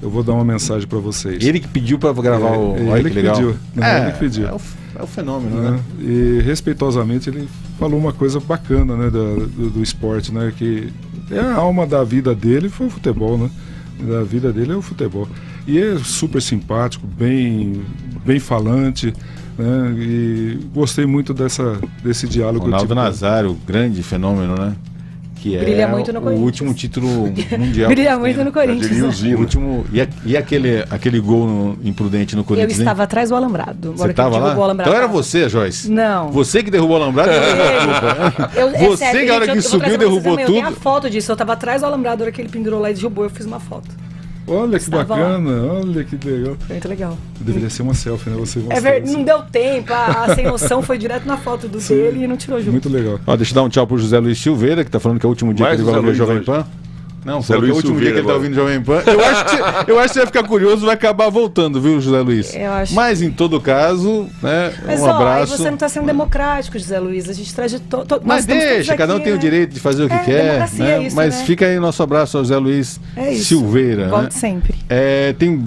Eu vou dar uma mensagem para vocês. Ele que pediu para gravar o... Olha Ele que que legal. pediu. Ele que pediu. É o fenômeno, né? E respeitosamente ele falou uma coisa bacana, né, do esporte, né, que é a alma da vida dele foi o futebol, né? Da vida dele é o futebol. E é super simpático, bem falante, né? E gostei muito desse diálogo. Ronaldo Nazário, grande fenômeno, né? Que Brilha muito no o Corinthians. último título mundial. Brilha muito no Corinthians. O último, e aquele gol imprudente no Eu Corinthians? estava atrás do alambrado. Você estava lá? Então era você, Joyce? Não. Você que derrubou o alambrado? Você sério, que a hora gente, que eu vou subiu trazer pra vocês derrubou também. Eu tenho tudo? a foto disso. Eu estava atrás do alambrado, a hora que ele pendurou lá e derrubou, eu fiz uma foto. Olha que Estava bacana, olha que legal. Foi muito legal. Deveria ser uma selfie, né? Você Não deu tempo, a sem noção foi direto na foto do dele e não tirou junto. Muito legal. Ó, deixa eu dar um tchau pro José Luiz Silveira, que tá falando que é o último dia Mais que ele vai José ouvir Luiz Jovem hoje. Pan. Não, José falou que é o Luiz último dia que ele tá Silveira ouvindo Jovem Pan. Eu acho que você vai ficar curioso, vai acabar voltando, viu, José Luiz? Eu acho. Mas em todo caso, né, Mas um abraço. aí você não está sendo democrático, José Luiz. A gente traz de todo. Mas deixa, cada um tem o direito de fazer o que quer, democracia né? é isso, Mas né? fica aí nosso abraço ao José Luiz É isso. Silveira. Volte Né? sempre. Tem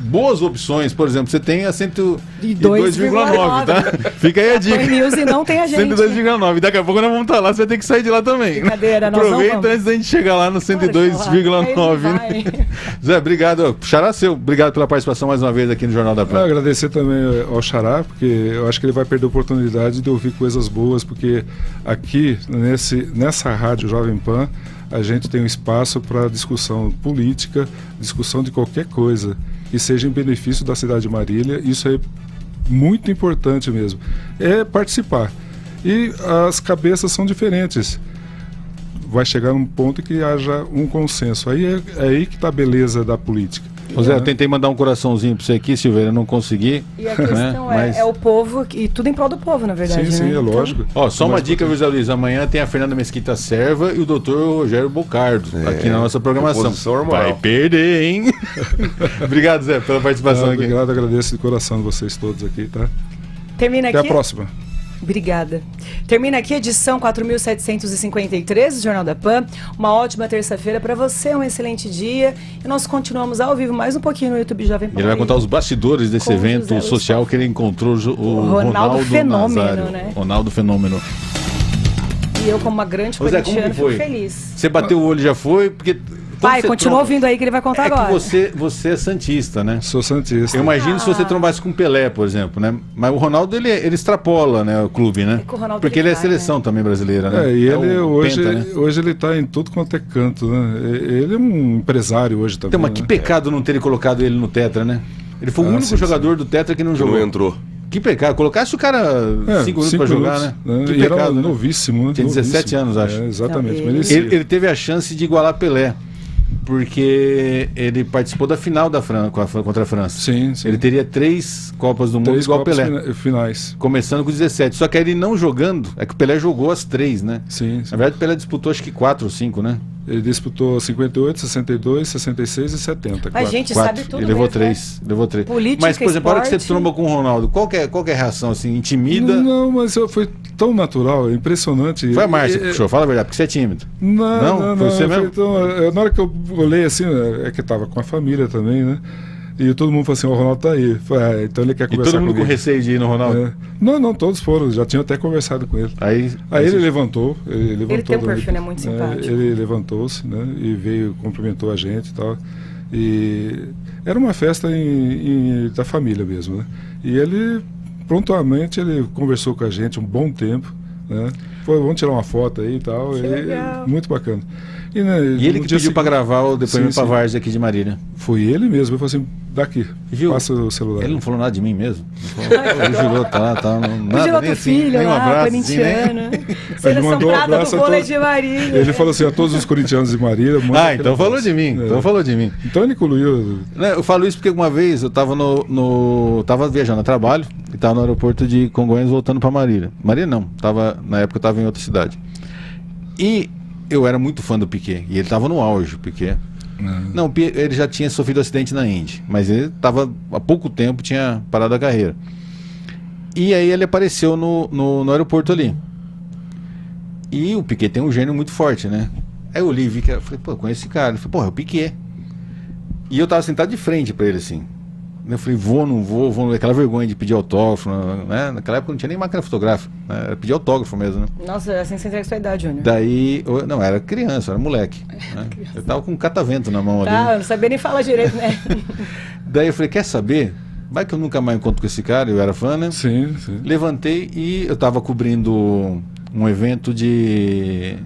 boas opções, por exemplo, você tem a 102,9, tá? Fica aí a dica. Põe news e não tem a gente. 102,9. Daqui a pouco nós vamos estar lá, você vai ter que sair de lá também. Brincadeira, nós não Aproveita vamos. antes da gente chegar lá no 102,9. Aí vai. Zé, obrigado. Xará seu, obrigado pela participação mais uma vez aqui no Jornal da Pan. Agradecer também ao Xará, porque eu acho que ele vai perder a oportunidade de ouvir coisas boas, porque aqui, nessa rádio Jovem Pan, a gente tem um espaço para discussão política, discussão de qualquer coisa que seja em benefício da cidade de Marília. Isso é muito importante mesmo. É participar. E as cabeças são diferentes. Vai chegar num ponto que haja um consenso. Aí é aí que está a beleza da política. Ô Zé, eu tentei mandar um coraçãozinho para você aqui, Silveira, não consegui. E a questão é o povo, e tudo em prol do povo, na verdade. Sim, né? é lógico. Ó, só uma dica, José Luiz. Amanhã tem a Fernanda Mesquita Serva e o doutor Rogério Bocardo aqui na nossa programação. Posição normal. Vai perder, hein? Obrigado, Zé, pela participação aqui. Obrigado, agradeço de coração vocês todos aqui, tá? Termina Até aqui. a próxima. Obrigada. Termina aqui a edição 4.753 do Jornal da Pan. Uma ótima terça-feira para você, um excelente dia. E nós continuamos ao vivo mais um pouquinho no YouTube Jovem Pan. Ele vai contar os bastidores desse Com evento José social que ele encontrou o Ronaldo Fenômeno, Nazário. né? Ronaldo Fenômeno. E eu, como uma grande Ô, Zé, como corintiana, que foi? fico feliz. Você bateu o olho, já foi? Porque Vai, continua ouvindo aí que ele vai contar agora. Que você é santista, né? Sou santista. Eu imagino se você trombasse com o Pelé, por exemplo, né? Mas o Ronaldo, ele extrapola, né, o clube, né? É que o Ronaldo, porque ele é vai, seleção também brasileira, né? E ele hoje, penta, né? hoje ele está em tudo quanto é canto, né? Ele é um empresário hoje também. Então, mas que pecado não terem colocado ele no Tetra, né? Ele foi o único jogador do Tetra que não jogou. Não entrou. Que pecado. Colocasse o cara 5 minutos para jogar, né? Que Que era pecado, né? novíssimo, né? Tinha 17 anos, acho. Exatamente. Não, merecia. Ele teve a chance de igualar Pelé, porque ele participou da final da contra a França. Sim, sim. Ele teria 3 Copas do Mundo 3 igual Copas Pelé. finais. Começando com 17. Só que aí ele não jogando, é que o Pelé jogou as 3, né? Sim, sim. Na verdade, o Pelé disputou acho que 4 ou 5, né? Ele disputou 58, 62, 66 e 70. A gente 4. sabe tudo Ele levou mesmo, né? 3. Levou 3. Política, Mas, por exemplo, a hora que você esporte. tromba com o Ronaldo, qual que é a reação? Assim, intimida? Não, mas foi tão natural, é impressionante. Foi a Márcia que puxou, fala a verdade, porque você é tímido. Não, Foi você mesmo? Na hora que eu olhei assim, é que eu tava com a família também, né? E todo mundo falou assim, o Ronaldo tá aí. Falei, então ele quer E conversar todo mundo comigo. com receio de ir no Ronaldo? É. Não, todos foram, já tinham até conversado com ele. Aí Aí ele levantou. Ele tem um perfil, né, muito simpático. Ele levantou-se, né? E veio, cumprimentou a gente e tal. E era uma festa da família mesmo, né? E ele, prontamente, ele conversou com a gente um bom tempo, né? Vamos tirar uma foto aí e tal. Que legal. Muito bacana. E, né, E ele que pediu para gravar o depoimento Sim, para sim. Várzea aqui de Marília. Foi ele mesmo. Ele falou assim, daqui, Viu? passa o celular. Ele não falou nada de mim mesmo. Ele jurou, tá. O Giroto Filho, nem um lá, abraço, corintiano. Ele Seleção mandou um prata do abraço a vôlei todos. de Marília. Ele falou assim, a todos os corintianos de Marília. manda aquele Então falou abraço. de mim. É. Então falou de mim. Então ele incluiu. Né, eu falo isso porque uma vez eu tava tava viajando a trabalho e tava no aeroporto de Congonhas voltando para Marília. Marília não, na época eu tava em outra cidade. E eu era muito fã do Piquet. E ele estava no auge, o Piquet. Não, ele já tinha sofrido acidente na Indy. Mas ele estava, há pouco tempo, tinha parado a carreira. E aí ele apareceu no aeroporto ali. E o Piquet tem um gênio muito forte, né? Aí eu olhei e vi que... Falei, pô, eu conheço esse cara. Ele falei, pô, é o Piquet. E eu tava sentado de frente pra ele, assim. Eu falei, vou, não vou. Aquela vergonha de pedir autógrafo, né? Naquela época não tinha nem máquina fotográfica. Né? Era pedir autógrafo mesmo, né? Nossa, assim você entrega a sua idade, Júnior. Daí... Não, era criança, era moleque. Né? Eu tava com um catavento na mão ali. Eu não sabia nem falar direito, né? Daí eu falei, quer saber? Vai que eu nunca mais encontro com esse cara, eu era fã, né? Sim. Levantei e eu tava cobrindo um evento de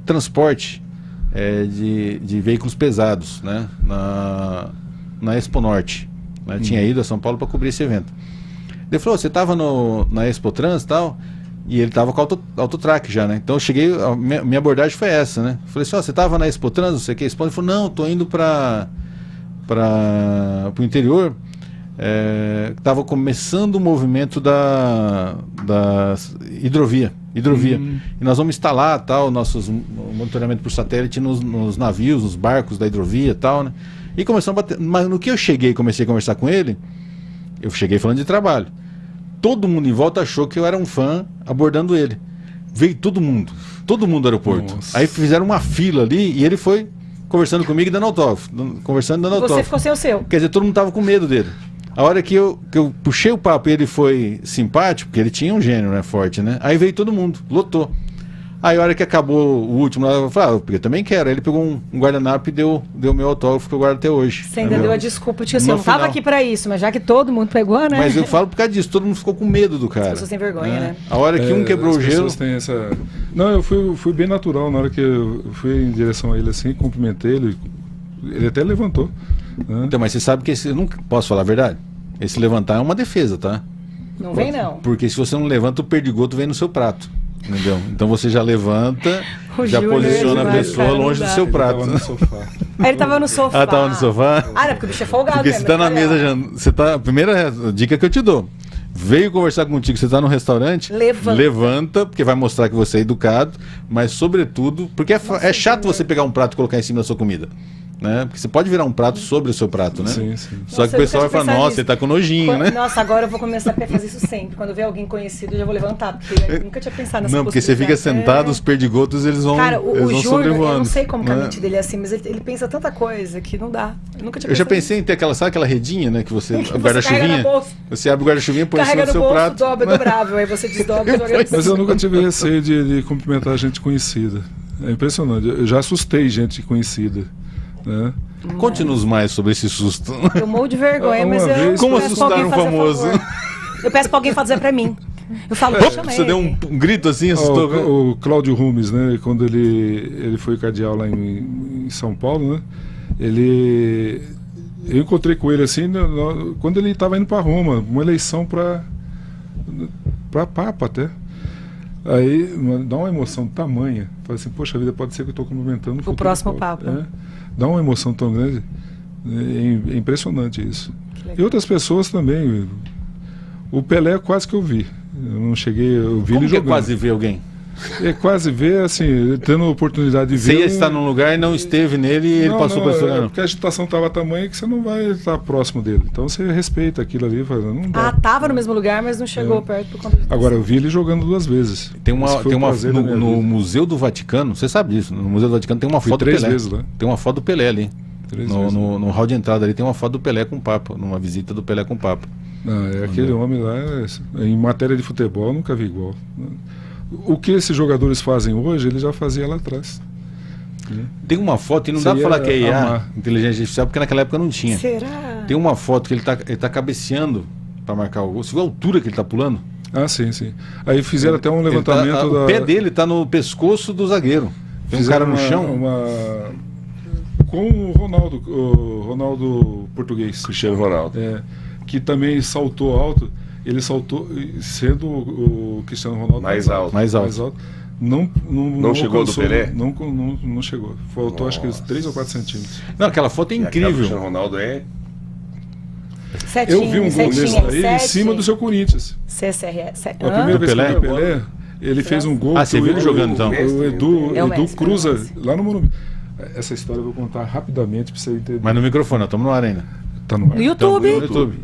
transporte de veículos pesados, né? Na Expo Norte. Né? Tinha ido a São Paulo para cobrir esse evento. Ele falou, você tava na Expo Trans e tal, e ele tava com Autotrack já, né? Então eu cheguei, minha abordagem foi essa, né? Eu falei assim, você tava na Expo Trans, não sei o que, Expo? Ele falou, não, tô indo para o interior, estava começando o movimento da hidrovia. E nós vamos instalar tal, nossos monitoramento por satélite nos navios, nos barcos da hidrovia e tal, né? E começamos a bater. Mas no que eu cheguei e comecei a conversar com ele, eu cheguei falando de trabalho. Todo mundo em volta achou que eu era um fã abordando ele. Veio todo mundo do aeroporto. Nossa. Aí fizeram uma fila ali e ele foi conversando comigo e dando autógrafo. Você ficou sem o seu. Quer dizer, todo mundo tava com medo dele. A hora que eu puxei o papo e ele foi simpático, porque ele tinha um gênio, né, forte, né? Aí veio todo mundo, lotou. Aí a hora que acabou o último, eu falei, eu também quero. Aí ele pegou um guardanapo e deu meu autógrafo que eu guardo até hoje. Você ainda deu a desculpa, tipo assim, eu não tava aqui pra isso, mas já que todo mundo pegou, né? Mas eu falo por causa disso, todo mundo ficou com medo do cara. As pessoas têm vergonha, né? A hora que um quebrou o gelo... Têm essa... Não, eu fui bem natural na hora que eu fui em direção a ele assim, cumprimentei ele, ele até levantou. Né? Então, mas você sabe que eu não posso falar a verdade? Esse levantar é uma defesa, tá? Não vem, não. Porque se você não levanta, o perdigoto vem no seu prato. Entendeu? Então você já levanta, já posiciona a pessoa longe do seu prato. Ele tava no sofá. Ele tava no sofá. Tava no sofá? Não, porque o bicho é folgado. Porque você tá na mesa já. Você tá. A primeira dica que eu te dou. Veio conversar contigo, você tá no restaurante, levanta, porque vai mostrar que você é educado, mas sobretudo, porque é chato você pegar um prato e colocar em cima da sua comida. Né? Porque você pode virar um prato sobre o seu prato, né? Sim. Só que o pessoal vai falar, nossa, ele tá com nojinho, né? Nossa, agora eu vou começar a fazer isso sempre. Quando ver alguém conhecido, eu já vou levantar, porque eu nunca tinha pensado nessa Não, porque você fica sentado, os perdigotos, eles vão Cara, o Júnior, eu não sei como que a né? mente dele é assim, mas ele pensa tanta coisa que não dá. Eu nunca tinha Eu já pensei em ter sabe aquela redinha, né? Que você, o guarda-chuvinha, você abre o guarda-chuvinha e põe em cima do seu bolso, prato. Dobra, dobrável, aí você desdobra e joga. Mas eu nunca tive receio de cumprimentar gente conhecida. É impressionante. Eu já assustei gente conhecida, né? Conte-nos mais sobre esse susto. Eu morro de vergonha, mas eu como assustar um famoso? Eu peço pra alguém fazer pra mim. Eu falo, chama Você ele. deu um grito assim, assustou? O Cláudio Rumes, né? Quando ele foi cardeal lá em São Paulo, né? Eu encontrei com ele assim, quando ele estava indo para Roma, uma eleição para Papa até. Aí dá uma emoção tamanha. Fala assim, poxa vida, pode ser que eu estou cumprimentando o próximo Papa. Dá uma emoção tão grande. É impressionante isso. E outras pessoas também. O Pelé quase que eu vi. Eu não cheguei, eu vi Como ele jogando. É quase ver alguém? É quase ver, assim, tendo a oportunidade de ver. Você ia estar num lugar e não esteve nele e ele passou por esse lugar. Porque a agitação estava tamanha que você não vai estar próximo dele. Então você respeita aquilo ali. Não dá. Tava no mesmo lugar, mas não chegou perto por conta disso. Agora, eu vi ele jogando 2 vezes. Tem uma no Museu do Vaticano, você sabe disso, no Museu do Vaticano tem uma foto do Pelé. 3 vezes lá. Tem uma foto do Pelé ali. No hall de entrada ali tem uma foto do Pelé com o Papa, numa visita do Pelé com o Papa. Não, aquele homem lá, em matéria de futebol, nunca vi igual. O que esses jogadores fazem hoje, ele já fazia lá atrás. Tem uma foto, e não dá pra falar que é IA, inteligência artificial, porque naquela época não tinha. Será? Tem uma foto que ele tá cabeceando pra marcar o gol. Você viu a altura que ele tá pulando? Sim. Aí fizeram até um levantamento. O pé dele tá no pescoço do zagueiro. Tem um cara no chão. Com o Ronaldo português. Cristiano Ronaldo. Que também saltou alto. Ele saltou, sendo o Cristiano Ronaldo mais alto. Não chegou do Pelé? Não chegou. Faltou acho que 3 ou 4 centímetros. Não, aquela foto é incrível. O Cristiano Ronaldo é... Eu vi um gol desse aí em cima do seu Corinthians. CSRS. A primeira vez que eu vi o Pelé, Ele fez um gol. Ah, você viu ele jogando, então? O Edu Messi, cruza lá no Morumbi. Essa história eu vou contar rapidamente para você entender. Mas no microfone, estamos no ar ainda. Tá no ar. No YouTube. No YouTube.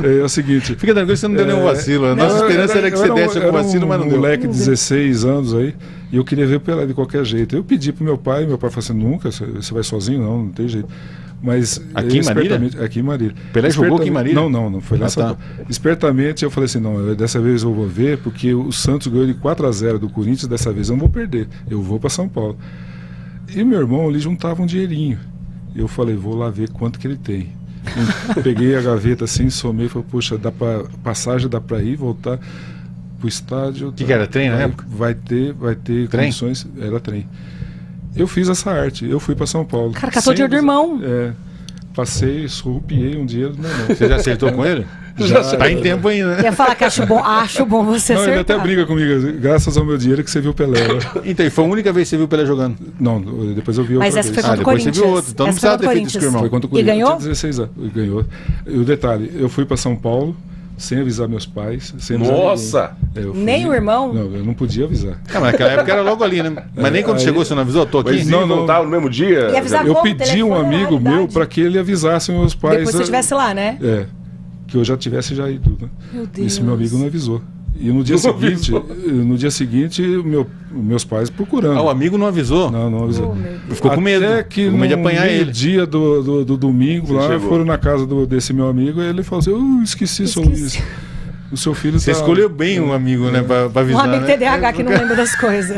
É o seguinte. Fica tranquilo, você não deu nenhum vacilo. A nossa esperança era que você desse algum vacilo, mas não deu. Moleque de 16 anos aí, e eu queria ver o Pelé de qualquer jeito. Eu pedi pro meu pai falou assim, nunca, você vai sozinho? Não tem jeito. Mas aqui em Marília? Aqui em Marília. Pelé jogou aqui em Marília? Não foi nessa. Espertamente eu falei assim, não, dessa vez eu vou ver, porque o Santos ganhou de 4-0 do Corinthians, dessa vez eu não vou perder. Eu vou para São Paulo. E meu irmão, ele juntava um dinheirinho. Eu falei, vou lá ver quanto que ele tem. Peguei a gaveta assim, somei, falei, poxa, passagem dá para ir, voltar pro estádio. O que era, trem na época? Vai ter trem? condições, era trem. Eu fiz essa arte, eu fui para São Paulo. Cara, catou dinheiro do irmão. Passei, surrupiei um dinheiro do meu irmão. Você já acertou com ele? Já tá em tempo ainda, né? Ia falar que acho bom você não, acertar. ele até briga comigo, graças ao meu dinheiro que você viu o Pelé. Então, e foi a única vez que você viu o Pelé jogando? Não, depois eu vi outra Mas essa vez. foi contra o depois Corinthians. você viu outro, então não precisava ter feito isso com o irmão. Foi contra o E Corinthians. ganhou? Eu tinha 16 anos. E ganhou. E o detalhe, eu fui para São Paulo, sem avisar meus pais, sem avisar Nossa! Nem o irmão? Não, eu não podia avisar. Mas naquela época era logo ali, né? Mas nem quando chegou você não avisou? Tô aqui? Mas não voltaram no mesmo dia? E avisar Eu como? pedi um Telefone, amigo realidade. meu para que ele avisasse meus pais. Depois você estivesse lá, né? Que eu já tivesse já ido. Né? Meu Deus. Esse meu amigo não avisou. E no dia seguinte, meus pais procurando. Ah, o amigo não avisou? Não avisou. Ficou com medo. Até que com medo de apanhar ele. No dia do domingo, lá, chegou. foram na casa desse meu amigo e ele falou assim, eu esqueci, seu Luiz. O seu filho Você escolheu bem um amigo, né? Pra Um avisar, amigo né? TDAH que não lembra das coisas.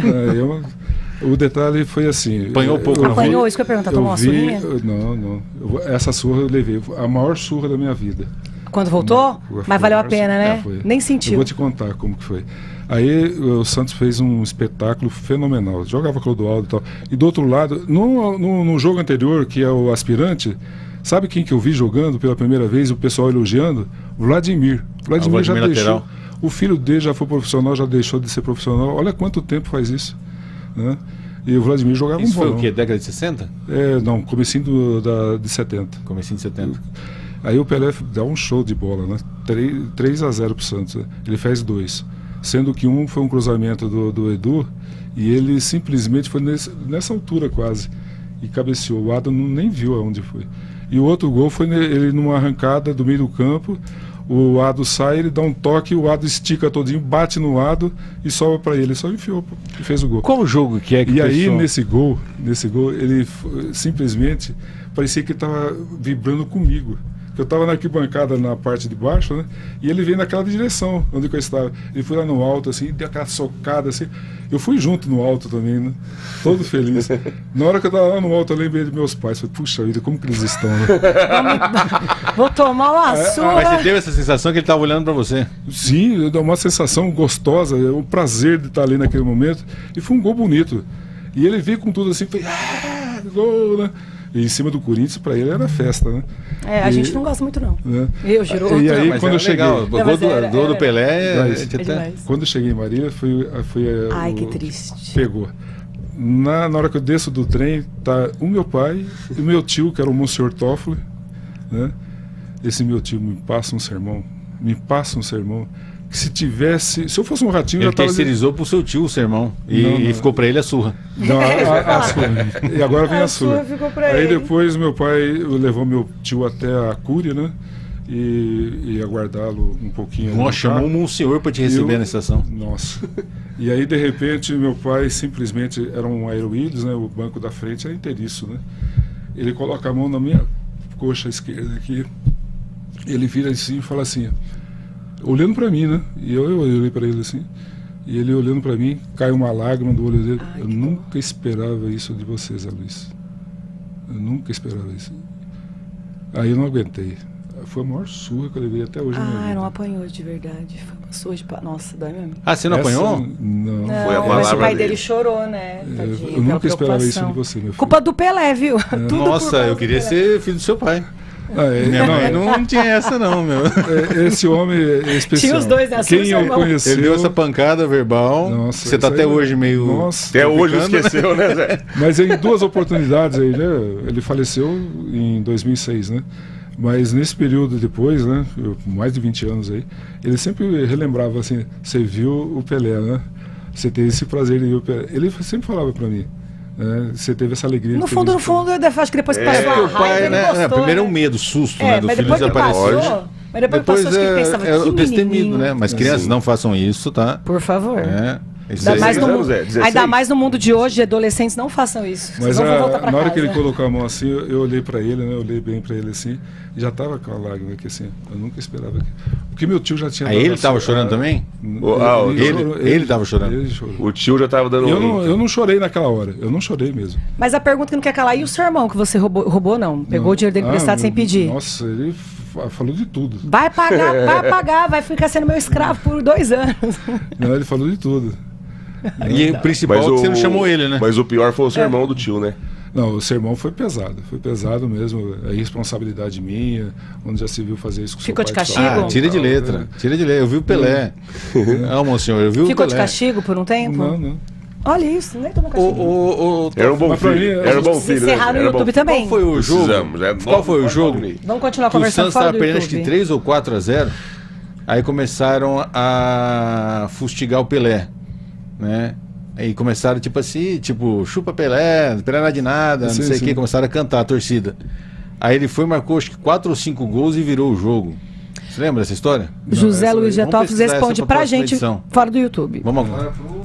O detalhe foi assim. Apanhou pouco, não Apanhou, isso que eu ia perguntar, tomou uma surrinha? Não. Essa surra eu levei. A maior surra da minha vida. Quando voltou? Mas valeu a pena, né? Foi. Nem Eu sentiu. vou te contar como que foi. Aí o Santos fez um espetáculo fenomenal. Jogava Clodoaldo e tal. E do outro lado, no jogo anterior, que é o aspirante, sabe quem que eu vi jogando pela primeira vez, o pessoal elogiando? Vladimir. Vladimir já deixou. Lateral. O filho dele já foi profissional, já deixou de ser profissional. Olha quanto tempo faz isso. Né? E o Vladimir jogava Isso um foi bolão. o quê? Década de 60? Não, comecinho de 70. Comecinho de 70. Aí o Pelé dá um show de bola, né? 3-0 pro Santos. Né? Ele fez 2. Sendo que um foi um cruzamento do Edu e ele simplesmente foi nessa altura quase. E cabeceou. O Adam nem viu aonde foi. E o outro gol foi ele numa arrancada do meio do campo. O Ado sai, ele dá um toque, o Ado estica todinho, bate no Ado e sobra para ele. Só enfiou e fez o gol. Qual o jogo que é que E o aí, pessoal... nesse gol, ele simplesmente parecia que estava vibrando comigo. Eu estava na arquibancada na parte de baixo, né? E ele veio naquela direção onde eu estava. Ele foi lá no alto, assim, deu aquela socada, assim. Eu fui junto no alto também, né? Todo feliz. Na hora que eu estava lá no alto, eu lembrei de meus pais. Falei, puxa vida, como que eles estão, né? Vou tomar uma surra. Mas você teve essa sensação que ele estava olhando para você? Sim, deu uma sensação gostosa, o prazer de estar ali naquele momento. E foi um gol bonito. E ele veio com tudo assim, foi, gol, né? E em cima do Corinthians, para ele era festa, né? A gente não gosta muito, não. Né? Eu, Girou. E aí, Mas quando eu cheguei... legal. O gol do Pelé... demais. Quando eu cheguei em Marília, foi Ai, que triste. Pegou. Na hora que eu desço do trem, tá o meu pai e o meu tio, que era o Monsenhor Toffoli, né? Esse meu tio me passa um sermão, que se eu fosse um ratinho, Ele já tava... terceirizou pro seu tio o sermão e Não. ficou para ele a surra. Não, a surra. E agora vem a surra. Ficou pra Aí ele. depois meu pai levou meu tio até a Cúria, né? E aguardá-lo um pouquinho. ali no Nossa, chamou carro. um senhor para te receber na estação. Nossa. E aí, de repente, meu pai simplesmente era um Aeroíris, né? O banco da frente era inteiriço, né? Ele coloca a mão na minha coxa esquerda aqui. Ele vira assim e fala assim, olhando para mim, né? E eu olhei para ele assim. E ele olhando para mim, cai uma lágrima do olho dele. Eu nunca esperava isso de você, Zé Luiz. Eu nunca esperava isso. Aí eu não aguentei. Foi a maior surra que eu levei até hoje na minha vida. Não apanhou de verdade. Foi uma surra de... Nossa, dói mesmo. Ah, você não apanhou? Não. Foi a Mas palavra o pai dele. dele chorou, né? Tadinho, Eu pela nunca esperava isso preocupação. de você, meu filho. Culpa do Pelé, viu? Tudo por Nossa, causa eu do queria Pelé. ser filho do seu pai. Minha Não, mãe não tinha essa não, meu. Esse homem é especial. Tinha os dois, né? Quem Seu eu irmão. conheci. Ele deu essa pancada verbal. Nossa, você tá isso até aí- hoje meio... Nossa. Até hoje Ficando, esqueceu, né, Zé? Mas em duas oportunidades aí, né? Ele faleceu em 2006, né? Mas nesse período depois, né, mais de 20 anos aí, ele sempre relembrava assim, você viu o Pelé, né? Você teve esse prazer de ver o Pelé. Ele sempre falava para mim, né? Você teve essa alegria. No fundo, eu acho que depois que passou a o pai, raiva, ele né? gostou, Primeiro é um né? medo, susto, né? Do mas filho depois que desaparecer. passou, mas depois passou, acho que ele pensava, é o que destemido, menininho. né? Mas crianças não façam isso, tá? Por favor. Isso Ainda aí. mais, no, anos, 16. ainda mais no mundo de hoje, adolescentes não façam isso. Mas Senão vão voltar pra na hora casa. que ele colocou a mão assim, eu olhei para ele, né? Eu olhei bem para ele assim, e já tava com a lágrima aqui assim. Eu nunca esperava. Porque meu tio já tinha. Aí ele tava chorando também? Ele tava chorando. Ele chorou. O tio já tava dando Eu não chorei naquela hora. Eu não chorei mesmo. Mas a pergunta que não quer calar, e o seu irmão que você roubou não? Pegou o dinheiro dele emprestado sem pedir? Nossa, ele falou de tudo. Vai pagar, vai ficar sendo meu escravo por 2 anos. Não, ele falou de tudo. E o principal é que você não chamou ele, né? Mas o pior foi o seu irmão do tio, né? Não, o sermão foi pesado mesmo. É responsabilidade minha, onde já se viu fazer isso com Ficou seu de pai. castigo? Tira de letra. Tira de letra. Eu vi o Pelé. Não, senhor, eu vi o Pelé. Ficou de castigo por um tempo? Não. Olha isso, nem tomou castigo. Era um bom Mas pra filho. mim, Era um bom filho. né? Encerrar no Era bom YouTube filho. também. Qual foi o jogo? Precisamos, né? Qual foi o jogo? Vamos continuar Que o conversando Santos fora estava do perdendo acho que YouTube. 3 ou 4-0. Aí começaram a fustigar o Pelé, né? Aí começaram tipo assim, chupa Pelé, Pelé não é de nada, Sim, não sei o sim. que, começaram a cantar a torcida. Aí ele foi, marcou acho que 4 ou 5 gols e virou o jogo. Você lembra dessa história? José Luiz Vamos Getófilo pesquisar responde essa pra próxima gente edição. fora do YouTube. Vamos agora pro